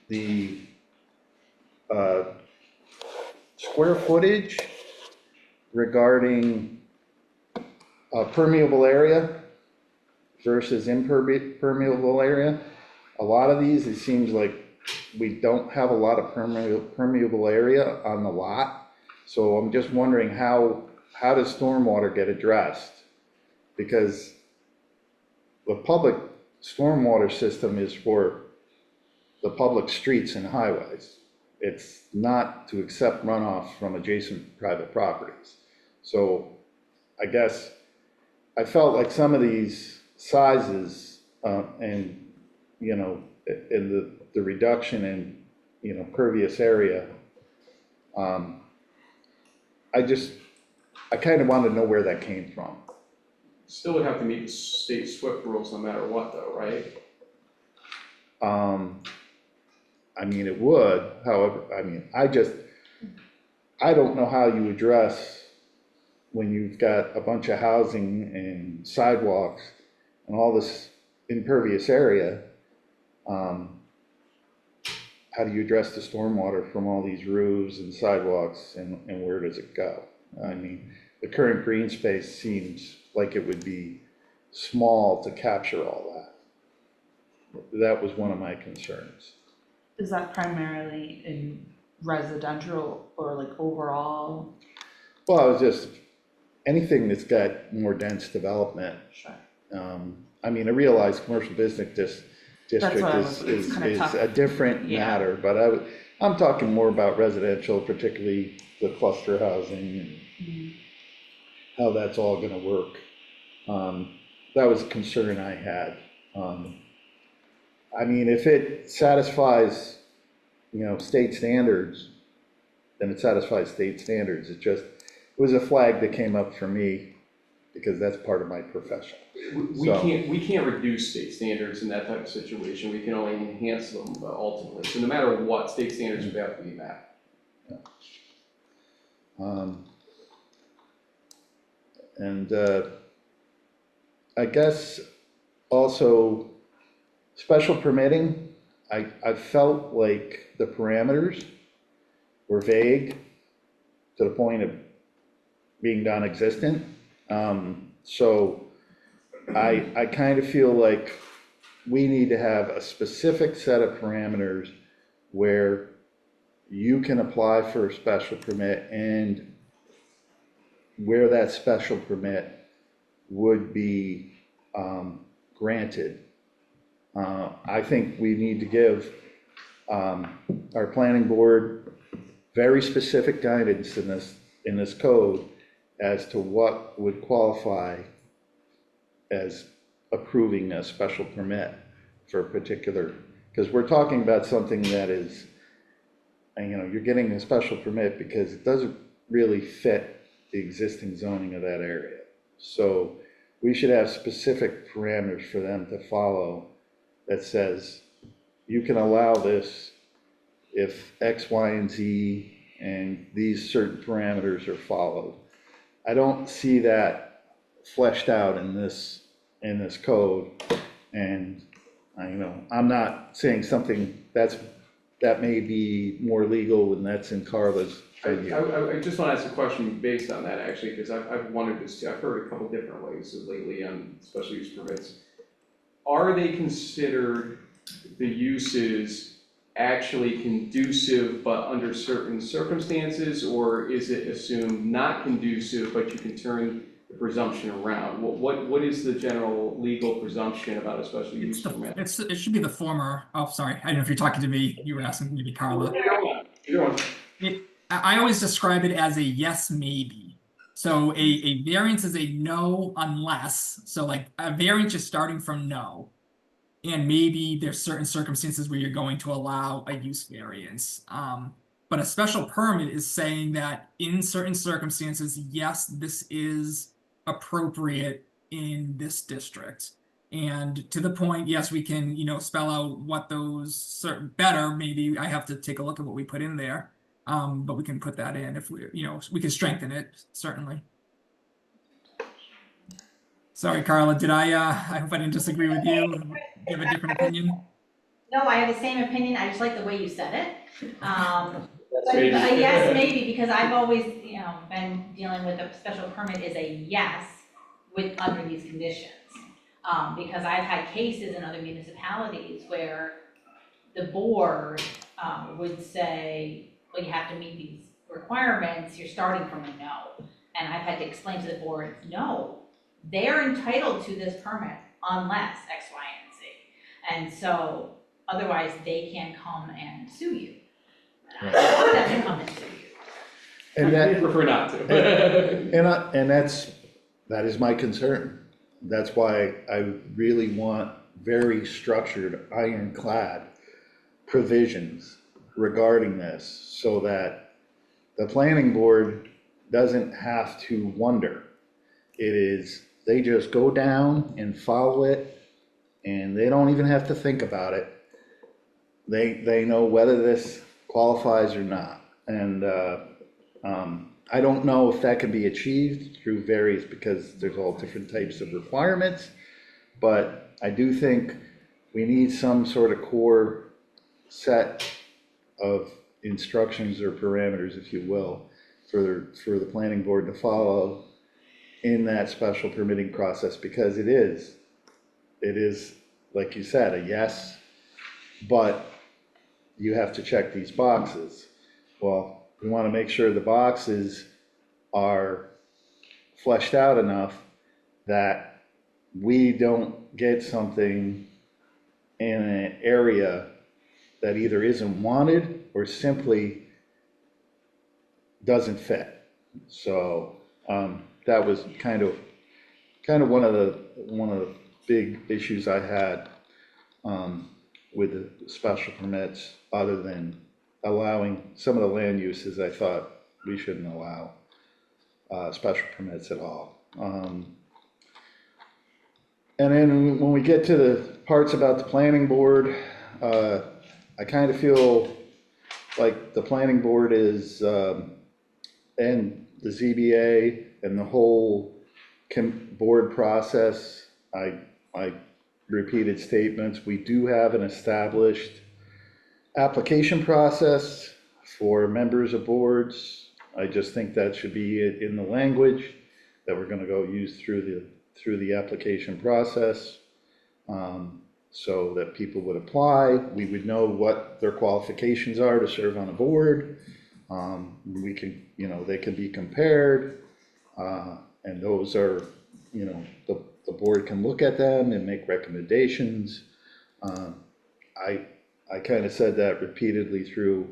the square footage regarding permeable area versus impermeable area. A lot of these, it seems like we don't have a lot of permeable area on the lot. So I'm just wondering how does stormwater get addressed? Because the public stormwater system is for the public streets and highways. It's not to accept runoff from adjacent private properties. So I guess I felt like some of these sizes and in the reduction in pervious area, I kind of wanted to know where that came from. Still would have to meet the state SWIP rules no matter what though, right? I mean, it would, however, I don't know how you address when you've got a bunch of housing and sidewalks and all this impervious area. How do you address the stormwater from all these roofs and sidewalks, and where does it go? I mean, the current green space seems like it would be small to capture all that. That was one of my concerns. Is that primarily in residential or like overall? Well, I was just, anything that's got more dense development. Sure. I mean, I realize commercial business district what I is, was- it's kinda is tough. a different Yeah. matter, but I'm talking more about residential, particularly the cluster housing and Mhm. how that's all gonna work. That was a concern I had. I mean, if it satisfies, state standards, then it satisfies state standards. It was a flag that came up for me because that's part of my profession. So- We can't reduce state standards in that type of situation, we can only enhance them ultimately, so no matter what, state standards would have to be met. And I guess also special permitting, I felt like the parameters were vague to the point of being non-existent. So I kind of feel like we need to have a specific set of parameters where you can apply for a special permit and where that special permit would be granted. I think we need to give our planning board very specific guidance in this code as to what would qualify as approving a special permit for a particular, because we're talking about something that is, you're getting a special permit because it doesn't really fit the existing zoning of that area. So we should have specific parameters for them to follow that says, you can allow this if X, Y, and Z, and these certain parameters are followed. I don't see that fleshed out in this code, and I'm not saying something that may be more legal and that's in Carla's purview. I just want to ask a question based on that, actually, because I've wondered this too. I've heard a couple different ways lately on special use permits. Are they considered, the uses, actually conducive but under certain circumstances, or is it assumed not conducive but you can turn the presumption around? What is the general legal presumption about a special use permit? It should be the former. Oh, sorry. I don't know if you're talking to me. You were asking maybe Carla. Either one. I always describe it as a yes, maybe. So a variance is a no unless. So like a variance is starting from no. And maybe there's certain circumstances where you're going to allow a use variance. But a special permit is saying that in certain circumstances, yes, this is appropriate in this district. And to the point, yes, we can, spell out what those certain better, maybe I have to take a look at what we put in there. But we can put that in if we, we can strengthen it, certainly. Sorry, Carla, I hope I didn't disagree with you. Do you have a different opinion? No, I have the same opinion, I just like the way you said it. But Maybe. a yes, maybe, because I've always, been dealing with a special permit is a yes under these conditions. Because I've had cases in other municipalities where the board, would say, well, you have to meet these requirements, you're starting from a no. And I've had to explain to the board, no, they're entitled to this permit unless X, Y, and Z. And so, otherwise they can come and sue you. And I want them to come and sue you. And I that, prefer not to. and that is my concern. That's why I really want very structured, ironclad provisions regarding this, so that the planning board doesn't have to wonder. They just go down and follow it, and they don't even have to think about it. They know whether this qualifies or not. And I don't know if that can be achieved through various, because there's all different types of requirements, but I do think we need some sort of core set of instructions or parameters, if you will, for the planning board to follow in that special permitting process, because it is, like you said, a yes, but you have to check these boxes. Well, we want to make sure the boxes are fleshed out enough that we don't get something in an area that either isn't wanted or simply doesn't fit. So, that was kind of one of the big issues I had, with the special permits, other than allowing some of the land uses I thought we shouldn't allow, special permits at all. And then when we get to the parts about the planning board, I kind of feel like the planning board is, and the ZBA and the whole board process, I repeated statements. We do have an established application process for members of boards. I just think that should be in the language that we're gonna go use through the application process, so that people would apply. We would know what their qualifications are to serve on a board. We can, they can be compared, and those are, the board can look at them and make recommendations. I kind of said that repeatedly through,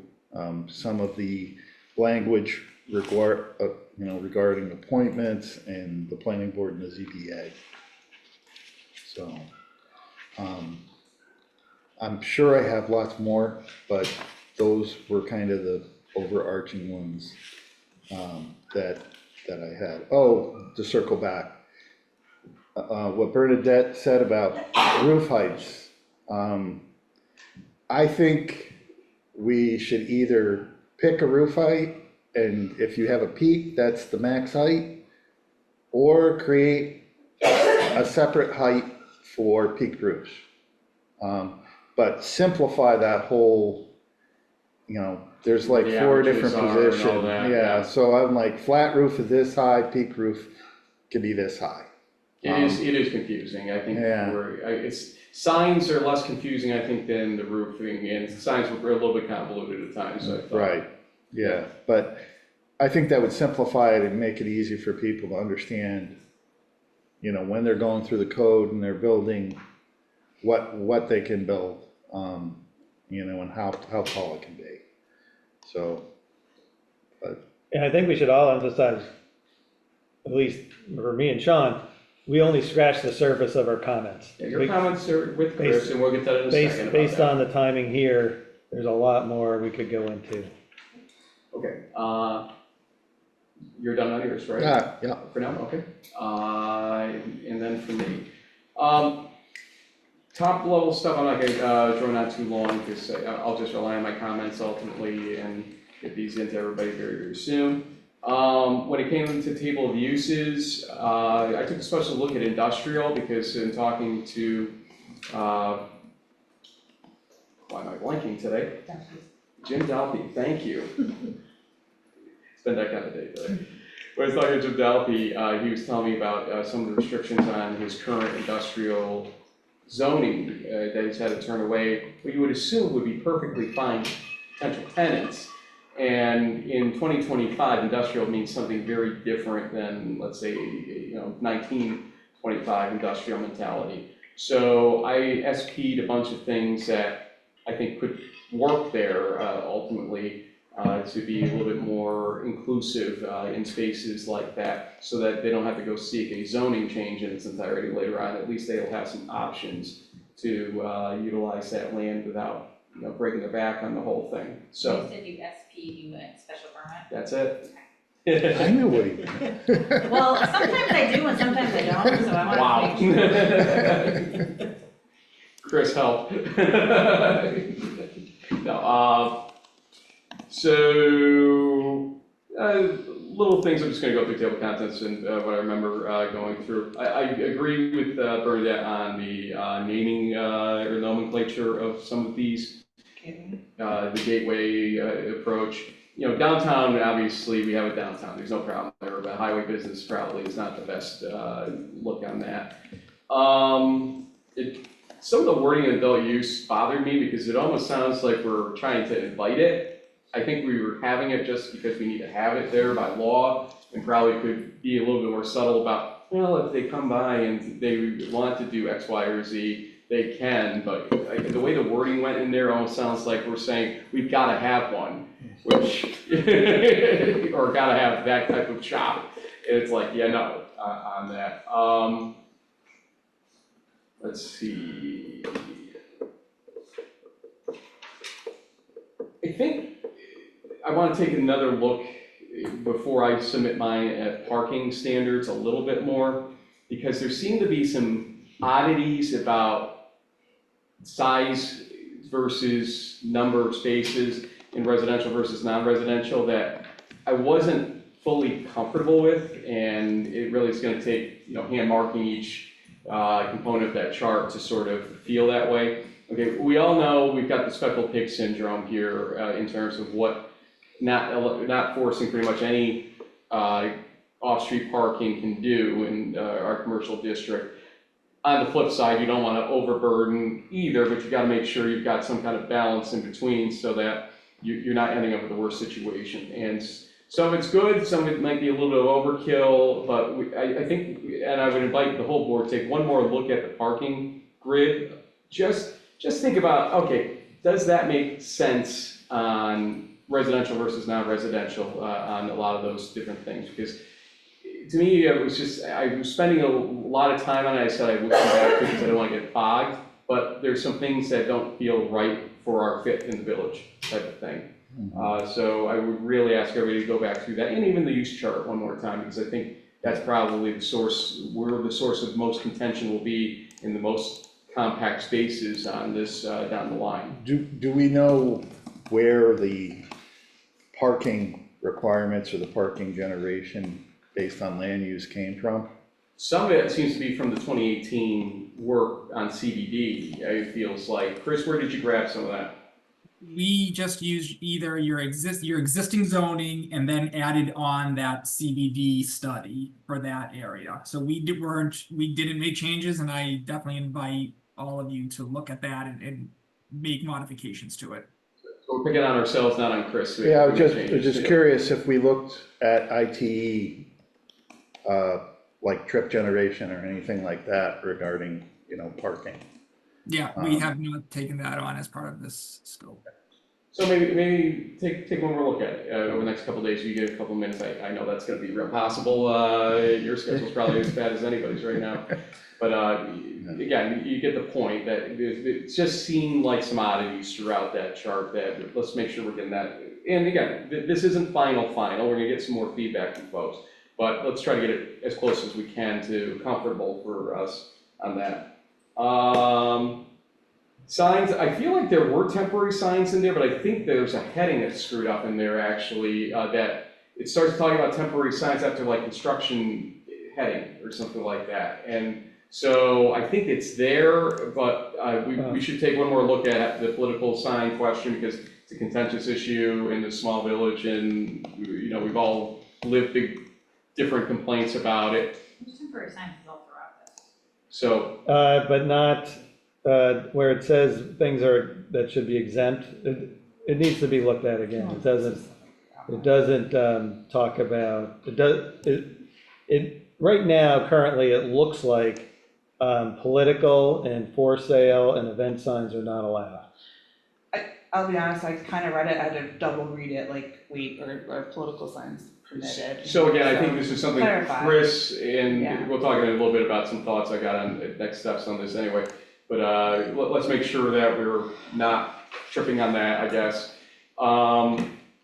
some of the language regarding appointments and the planning board and the ZBA. So, I'm sure I have lots more, but those were kind of the overarching ones, that I had. Oh, to circle back, what Bernadette said about roof heights. I think we should either pick a roof height, and if you have a peak, that's the max height, or create a separate height for peaked roofs. But simplify that whole, there's like The 4 averages different are and all positions. that, Yeah, yeah. so I'm like, flat roof is this high, peak roof could be this high. It is confusing, I think, Yeah. signs are less confusing, I think, than the roofing, and signs were a little bit convoluted at times, I thought. Right, yeah, but I think that would simplify it and make it easy for people to understand, when they're going through the code and they're building, what they can build, and how tall it can be. So, And I think we should all emphasize, at least for me and Sean, we only scratched the surface of our comments. Yeah, your comments are with Chris, and we'll get that in a second about Based that. on the timing here, there's a lot more we could go into. Okay, you're done on yours, right? yeah, For now, okay. And then for me, top level stuff, I'm not gonna drone on too long, because I'll just rely on my comments ultimately and get these into everybody very, very soon. When it came to table of uses, I took a special look at industrial, because in talking to, why am I blanking today? Jim Dalpy, thank you. It's been that kind of day today. When I was talking to Jim Dalpy, he was telling me about some of the restrictions on his current industrial zoning that he's had to turn away, what you would assume would be perfectly fine potential tenants. And in 2025, industrial means something very different than, let's say, 1925 industrial mentality. So I SP'd a bunch of things that I think could work there ultimately to be a little bit more inclusive in spaces like that, so that they don't have to go seek a zoning change in its entirety later on. At least they'll have some options to utilize that land without breaking their back on the whole thing. So You said you SP, you went special permit? that's it. I knew what he meant. Well, sometimes I do and sometimes I don't, so I want to make sure. Wow. Chris, help. No, so, little things, I'm just gonna go through table of contents and what I remember going through. I agree with Bernadette on the naming or nomenclature of some of these. the gateway approach. You know, downtown, obviously, we have a downtown, there's no problem there, but highway business probably is not the best look on that. Some of the wording in adult use bothered me because it almost sounds like we're trying to invite it. I think we were having it just because we need to have it there by law, and probably could be a little bit more subtle about, well, if they come by and they want to do X, Y, or Z, they can, but the way the wording went in there almost sounds like we're saying, we've gotta have one, which, or gotta have that type of shop. And it's like, yeah, no, on that. Let's see. I think I want to take another look before I submit mine at parking standards a little bit more, because there seem to be some oddities about size versus number of spaces in residential versus non-residential that I wasn't fully comfortable with, and it really is going to take, you know, hand marking each component of that chart to sort of feel that way. Okay, we all know we've got the speckled pig syndrome here in terms of what not forcing pretty much any off-street parking can do in our commercial district. On the flip side, you don't want to overburden either, but you got to make sure you've got some kind of balance in between so that you're not ending up with the worst situation. And some of it's good, some of it might be a little bit of overkill, but I think, and I would invite the whole board to take one more look at the parking grid. Just think about, okay, does that make sense on residential versus non-residential on a lot of those different things? Because to me, it was just, I was spending a lot of time on it. I said I would come back to because I don't want to get fogged, but there's some things that don't feel right for our fit in the village type of thing. So I would really ask everybody to go back through that, and even the use chart one more time, because I think that's probably the source, where the source of most contention will be in the most compact spaces on this down the line. Do we know where the parking requirements or the parking generation based on land use came from? Some of it seems to be from the 2018 work on CBD, it feels like. Chris, where did you grab some of that? We just used either your existing zoning and then added on that CBD study for that area. So we didn't make changes, and I definitely invite all of you to look at that and make modifications to it. So we're picking on ourselves, not on Chris. Yeah, I was just curious if we looked at ITE, like trip generation or anything like that regarding, you know, parking. Yeah, we have not taken that on as part of this scope. So maybe take one more look at it over the next couple of days. If you get a couple of minutes, I know that's going to be real possible. Your schedule's probably as bad as anybody's right now. But again, you get the point that it just seemed like some oddities throughout that chart that let's make sure we're getting that. And again, this isn't final. We're going to get some more feedback from folks, but let's try to get it as close as we can to comfortable for us on that. Signs, I feel like there were temporary signs in there, but I think there's a heading that's screwed up in there actually, that it starts talking about temporary signs after like construction heading or something like that. And so I think it's there, but we should take one more look at the political sign question because it's a contentious issue in this small village, and you know, we've all lived different complaints about it. There's temporary signs all throughout this. So, but not where it says things that should be exempt. It needs to be looked at again. It doesn't talk about, right now, currently, it looks like political and for sale and event signs are not allowed. I'll be honest, I kind of read it, I had to double read it, like, wait, or political signs permitted. So again, I think this is something clarify. Chris, and Yeah. we'll talk in a little bit about some thoughts I got on next steps on this anyway. But let's make sure that we're not tripping on that, I guess.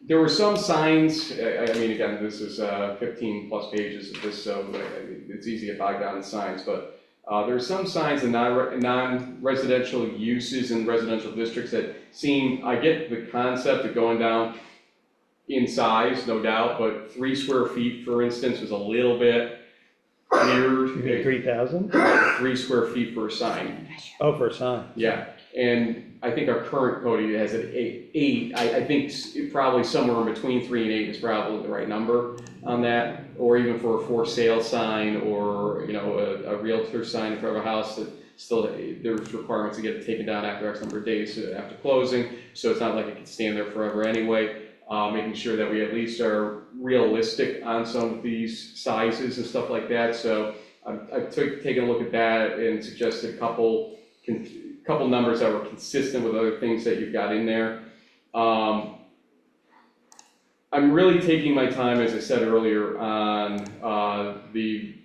There were some signs, I mean, again, this is 15 plus pages of this, so it's easy to bog down the signs, but there are some signs in non-residential uses in residential districts that seem, I get the concept of going down in size, no doubt, but 3 square feet, for instance, was a little bit weird. 3,000? 3 square feet per sign. Oh, for a sign. Yeah, And I think our current code has it eight. I think probably somewhere in between 3 and 8 is probably the right number on that. Or even for a for sale sign, or, you know, a realtor sign in front of a house, that still, there's requirements to get it taken down after X number of days after closing. So it's not like it can stand there forever anyway. Making sure that we at least are realistic on some of these sizes and stuff like that. So I've taken a look at that and suggested a couple numbers that were consistent with other things that you've got in there. I'm really taking my time, as I said earlier, on the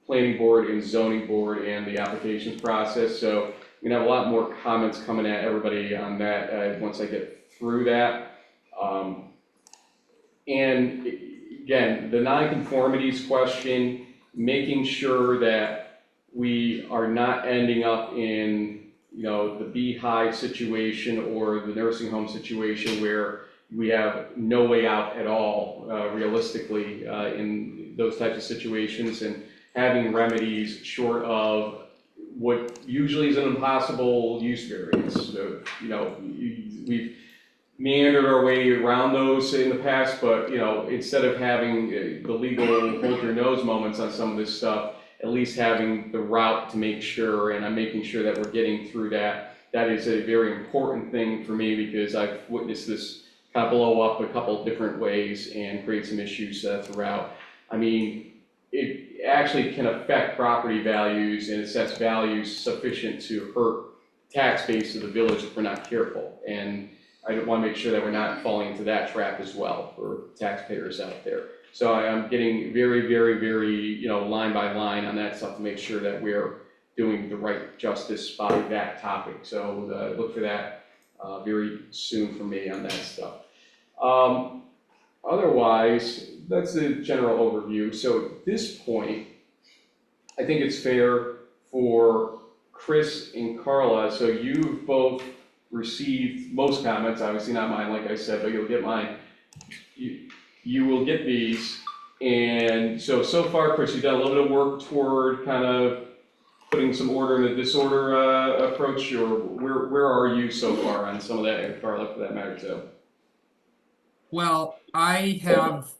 planning board and zoning board and the applications process. So I'm gonna have a lot more comments coming at everybody on that once I get through that. And again, the nonconformities question, making sure that we are not ending up in, you know, the beehive situation or the nursing home situation where we have no way out at all, realistically, in those types of situations, and having remedies short of what usually is an impossible use variance. So, you know, we've meandered our way around those in the past, but, you know, instead of having the legal hold your nose moments on some of this stuff, at least having the route to make sure, and I'm making sure that we're getting through that. That is a very important thing for me, because I've witnessed this kind of blow up a couple of different ways and create some issues throughout. I mean, it actually can affect property values and assess values sufficient to hurt tax base of the village if we're not careful. And I want to make sure that we're not falling into that trap as well for taxpayers out there. So I am getting very, very, very, you know, line by line on that stuff to make sure that we're doing the right justice by that topic. So look for that very soon from me on that stuff. Otherwise, that's the general overview. So at this point, I think it's fair for Chris and Carla. So you've both received most comments, obviously not mine, like I said, but you'll get mine. You will get these. And so far, Chris, you've done a little bit of work toward kind of putting some order in a disorder approach, or where are you so far on some of that, and Carla, for that matter, too? Well, I have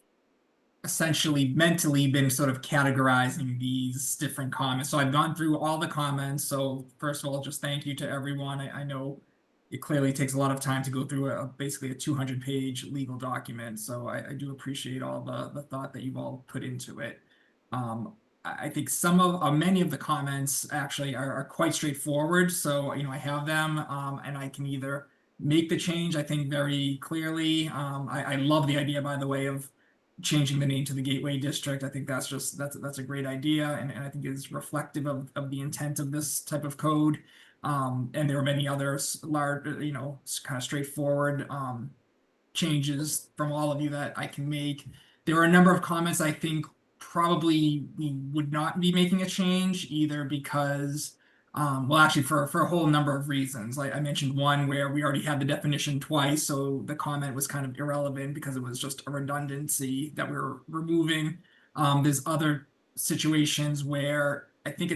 essentially mentally been sort of categorizing these different comments. So I've gone through all the comments. So first of all, just thank you to everyone. I know it clearly takes a lot of time to go through basically a 200-page legal document. So I do appreciate all the thought that you've all put into it. I think many of the comments actually are quite straightforward. So, you know, I have them and I can either make the change, I think, very clearly. I love the idea, by the way, of changing the name to the Gateway District. I think that's a great idea, and I think is reflective of the intent of this type of code. And there are many others large, you know, kind of straightforward changes from all of you that I can make. There are a number of comments I think probably we would not be making a change, either because well, actually for a whole number of reasons. Like I mentioned one where we already had the definition twice, so the comment was kind of irrelevant because it was just a redundancy that we were removing. There's other situations where I think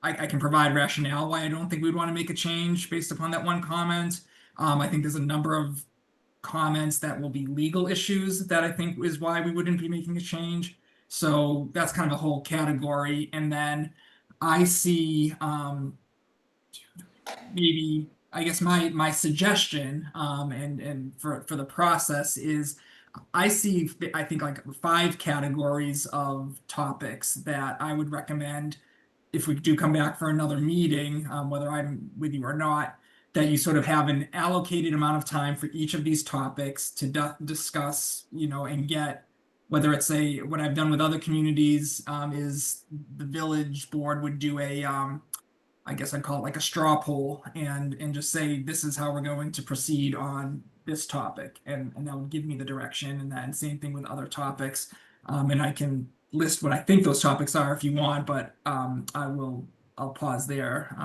I can provide rationale why I don't think we'd want to make a change based upon that one comment. I think there's a number of comments that will be legal issues that I think is why we wouldn't be making a change. So that's kind of a whole category. And then I see maybe, I guess my suggestion and for the process is I think like 5 categories of topics that I would recommend if we do come back for another meeting, whether I'm with you or not, that you sort of have an allocated amount of time for each of these topics to discuss, you know, and get, whether it's what I've done with other communities is the village board would do I guess I'd call it like a straw poll and just say, this is how we're going to proceed on this topic. And that would give me the direction, and then same thing with other topics. And I can list what I think those topics are if you want, but I'll pause there.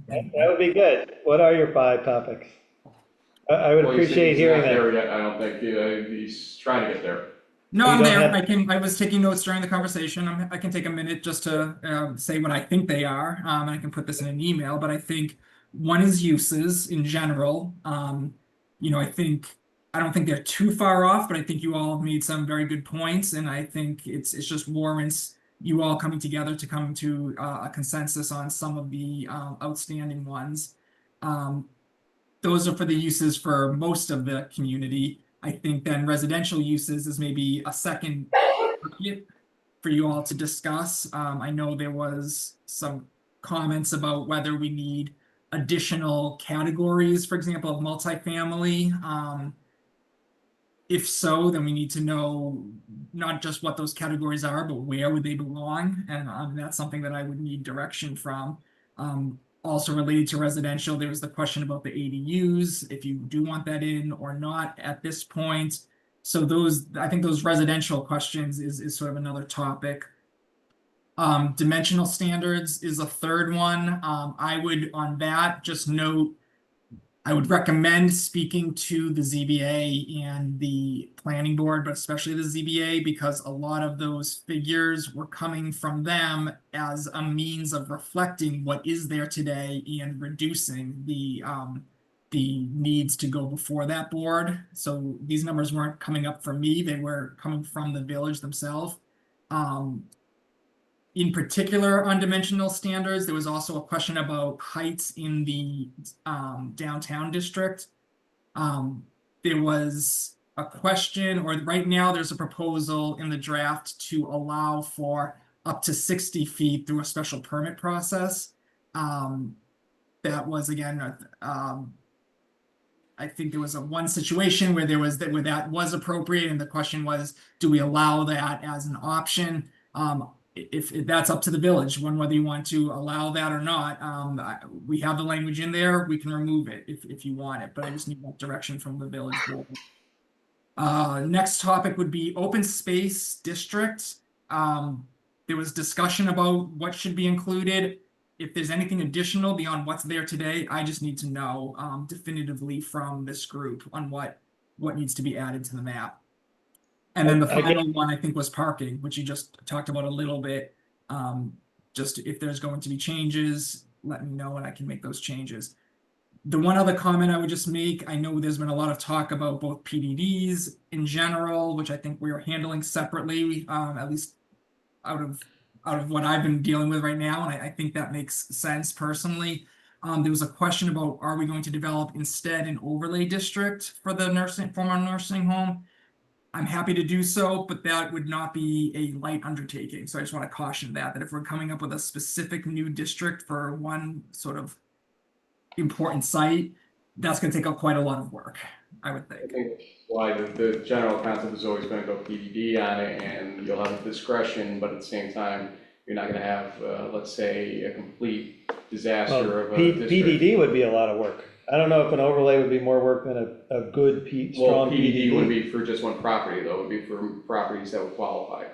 That would be good. What are your 5 topics? I would appreciate hearing that. He's not there yet, I don't think. He's trying to get there. No, I'm there. I was taking notes during the conversation. I can take a minute just to say what I think they are. And I can put this in an email, but I think One is uses in general. You know, I don't think they're too far off, but I think you all have made some very good points, and I think it's just warrants you all coming together to come to a consensus on some of the outstanding ones. Those are for the uses for most of the community. I think then residential uses is maybe a second bucket for you all to discuss. I know there was some comments about whether we need additional categories, for example, of multifamily. If so, then we need to know not just what those categories are, but where would they belong? And that's something that I would need direction from. Also related to residential, there was the question about the ADUs, if you do want that in or not at this point. So I think those residential questions is sort of another topic. Dimensional standards is a third one. I would on that just note, I would recommend speaking to the ZBA and the planning board, but especially the ZBA, because a lot of those figures were coming from them as a means of reflecting what is there today and reducing the needs to go before that board. So these numbers weren't coming up from me, they were coming from the village themselves. In particular, on dimensional standards, there was also a question about heights in the downtown district. There was a question, or right now there's a proposal in the draft to allow for up to 60 feet through a special permit process. That was again, I think there was one situation where that was appropriate, and the question was, do we allow that as an option? If that's up to the village, whether you want to allow that or not. We have the language in there, we can remove it if you want it, but I just need that direction from the village board. Next topic would be open space district. There was discussion about what should be included. If there's anything additional beyond what's there today, I just need to know definitively from this group on what needs to be added to the map. And then the final one, I think, was parking, which you just talked about a little bit. Just if there's going to be changes, let me know and I can make those changes. The one other comment I would just make, I know there's been a lot of talk about both PDDs in general, which I think we are handling separately, at least out of what I've been dealing with right now, and I think that makes sense personally. There was a question about, are we going to develop instead an overlay district for the former nursing home? I'm happy to do so, but that would not be a light undertaking. So I just want to caution that if we're coming up with a specific new district for one sort of important site, that's going to take up quite a lot of work, I would think. I think why the general concept is always going to go PDD on it, and you'll have discretion, but at the same time, you're not going to have, let's say, a complete disaster of a district. PDD would be a lot of work. I don't know if an overlay would be more work than a good strong PDD wouldn't be for just one property, though. It would be for properties that would qualify.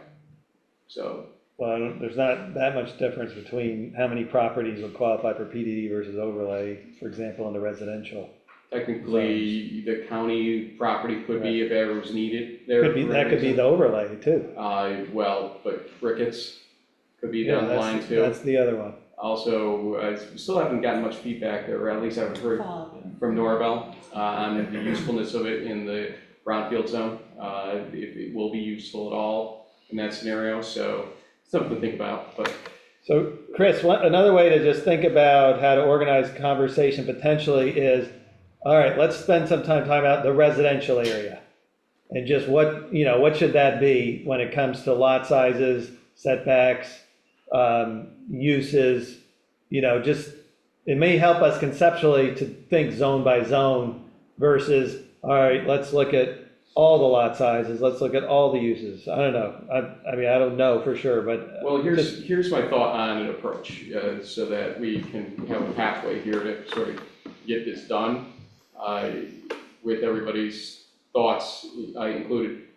So. Well, there's not that much difference between how many properties would qualify for PDD versus overlay, for example, in the residential. Technically, the county property could be if ever was needed there. That could be the overlay too. Well, but Ricketts could be down the line too. That's the other one. Also, I still haven't gotten much feedback, or at least I haven't heard from Norabel on the usefulness of it in the brownfield zone. If it will be useful at all in that scenario, so something to think about. But so, Chris, another way to just think about how to organize conversation potentially is, all right, let's spend some time talking about the residential area and just what should that be when it comes to lot sizes, setbacks, uses, just, it may help us conceptually to think zone by zone versus, all right, let's look at all the lot sizes, let's look at all the uses. I don't know. I mean, I don't know for sure, but. Well, here's my thought on an approach, so that we can have a pathway here to sort of get this done, with everybody's thoughts included.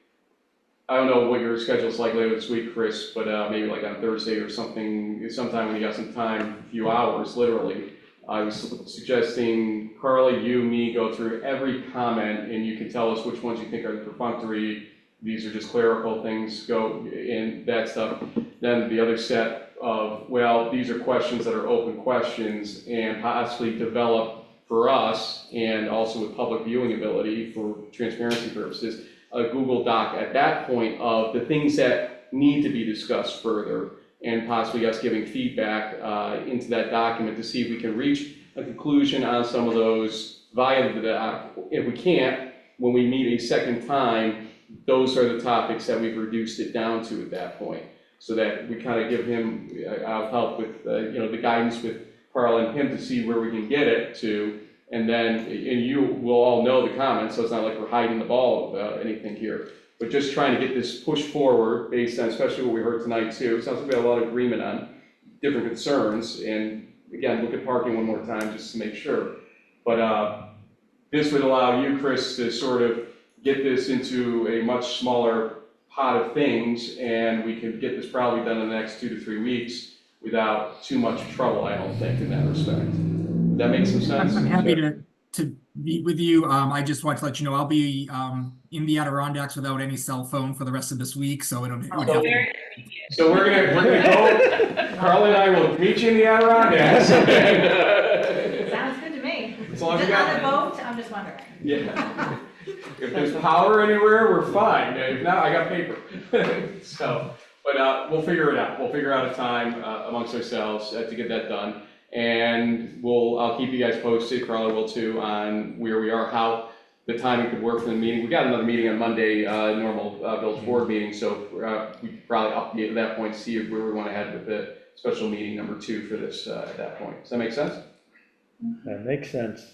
I don't know what your schedule's like later this week, Chris, but maybe like on Thursday or something, sometime when you got some time, a few hours, literally. I was suggesting Carly, you, me, go through every comment, and you can tell us which ones you think are perfunctory. These are just clerical things, go in that stuff. Then the other set, of, well, these are questions that are open questions, and possibly develop for us, and also with public viewing ability for transparency purposes, a Google Doc at that point of the things that need to be discussed further, and possibly us giving feedback into that document to see if we can reach a conclusion on some of those via the doc. If we can't, when we meet a second time, those are the topics that we've reduced it down to at that point, so that we kind of give him, I'll help with, the guidance with Carl and him to see where we can get it to, and then, and you will all know the comments, so it's not like we're hiding the ball about anything here, but just trying to get this pushed forward based on, especially what we heard tonight too. It sounds like we have a lot of agreement on different concerns, and again, look at parking one more time just to make sure. But this would allow you, Chris, to sort of get this into a much smaller pot of things, and we can get this probably done in the next 2 to 3 weeks without too much trouble, I don't think, in that respect. Does that make some sense? I'm happy to meet with you. I just want to let you know, I'll be in the Adirondacks without any cell phone for the rest of this week, so it would have to. So we're gonna go, Carl and I will meet you in the Adirondacks. Sounds good to me. As long as Is we it got- on a boat? I'm just wondering. Yeah. If there's power anywhere, we're fine. If not, I got paper. So, but we'll figure it out. We'll figure out a time amongst ourselves to get that done. And I'll keep you guys posted, Carla will too, on where we are, how the timing could work for the meeting. We got another meeting on Monday, normal village board meeting, so we could probably update at that point to see where we want to head with the special meeting number 2 for this at that point. Does that make sense? That makes sense.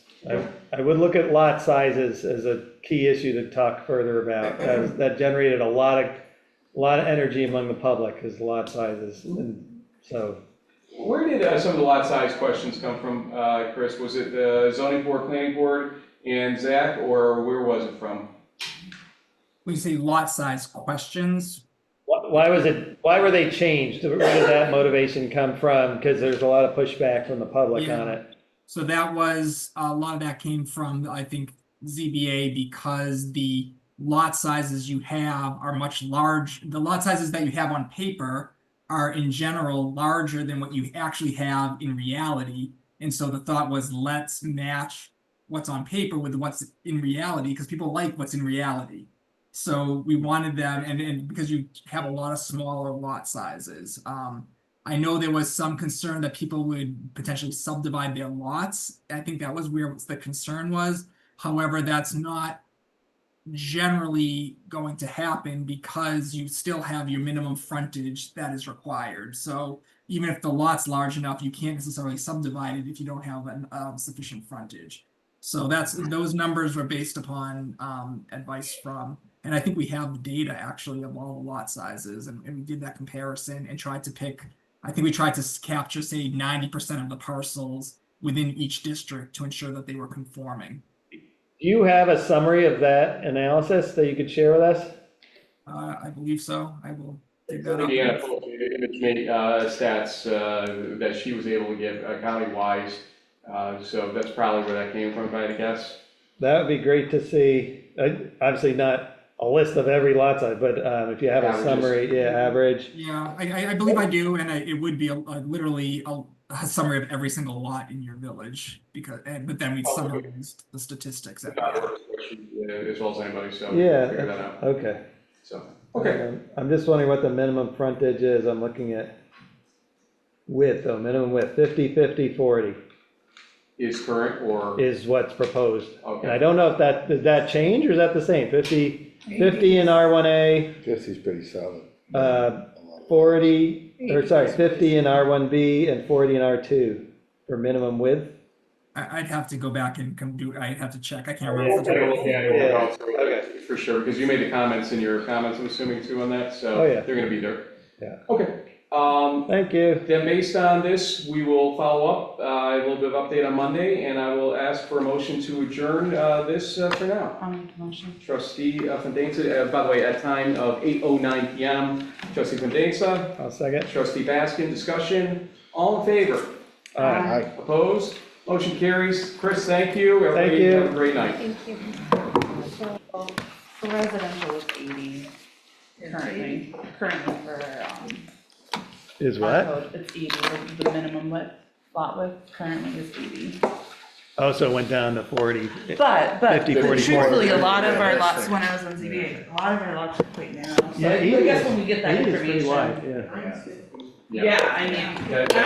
I would look at lot sizes as a key issue to talk further about, as that generated a lot of energy among the public, is lot sizes, and so. Where did some of the lot size questions come from, Chris? Was it the zoning board, planning board, and Zach, or where was it from? When you say lot size questions, Why were they changed? Where did that motivation come from? Because there's a lot of pushback from the public on it. so that was, a lot of that came from, I think, ZBA, because the lot sizes you have are much large. The lot sizes that you have on paper are in general larger than what you actually have in reality. And so the thought was, let's match what's on paper with what's in reality, because people like what's in reality. So we wanted them, and because you have a lot of smaller lot sizes. I know there was some concern that people would potentially subdivide their lots. I think that was where the concern was. However, that's not generally going to happen, because you still have your minimum frontage that is required. So even if the lot's large enough, you can't necessarily subdivide it if you don't have sufficient frontage. So those numbers were based upon advice from, and I think we have the data actually of all the lot sizes, and we did that comparison and tried to pick, I think we tried to capture, say, 90% of the parcels within each district to ensure that they were conforming. Do you have a summary of that analysis that you could share with us? I believe so. I will dig that Indiana up. posted image stats that she was able to give county-wise, so that's probably where that came from, if I had to guess. That would be great to see. Obviously not a list of every lot size, but if you have a Averages. summary, average. Yeah, I believe I do, and it would be literally a summary of every single lot in your village, but then we summarize the statistics. As well as anybody, so Yeah, figure that out. Okay. So, okay. I'm just wondering what the minimum frontage is. I'm looking at width, though, minimum width, 50, 50, 40 Is current or? is what's proposed. Okay. And I don't know if does that change, or is that the same? 50 in R1A, 50 is pretty solid. 50 in R1B, and 40 in R2 for minimum width? I'd have to go back and I'd have to check. I can't We'll remember. take a look at it. We'll Yeah. go through it, for sure, because you made the comments in your comments, I'm assuming, too, on that, so Oh, yeah. they're gonna be there. Yeah. Okay. Thank you. Then based on this, we will follow up, a little bit of update on Monday, and I will ask for a motion to adjourn this for now. I'll make the motion. Trustee Fandesa, by the way, at time of 8:09 PM. Trustee Fandesa, I'll second. trustee Baskin, discussion, all in favor? All right. Aye. Opposed? Motion carries. Chris, thank you. Everybody you. have a great night. Thank you. So for residential it's 80 currently for Is Our what? code, it's 80, the minimum width, lot width currently is 80. Oh, so it went down to 40. But 50, 44. truthfully, a lot of our Yeah, lots, that's when I was on ZBA, a lot of our lots are quite narrow. So Yeah, I 80 guess is- when we get that 80 is pretty information. wide, yeah. Yeah, I mean,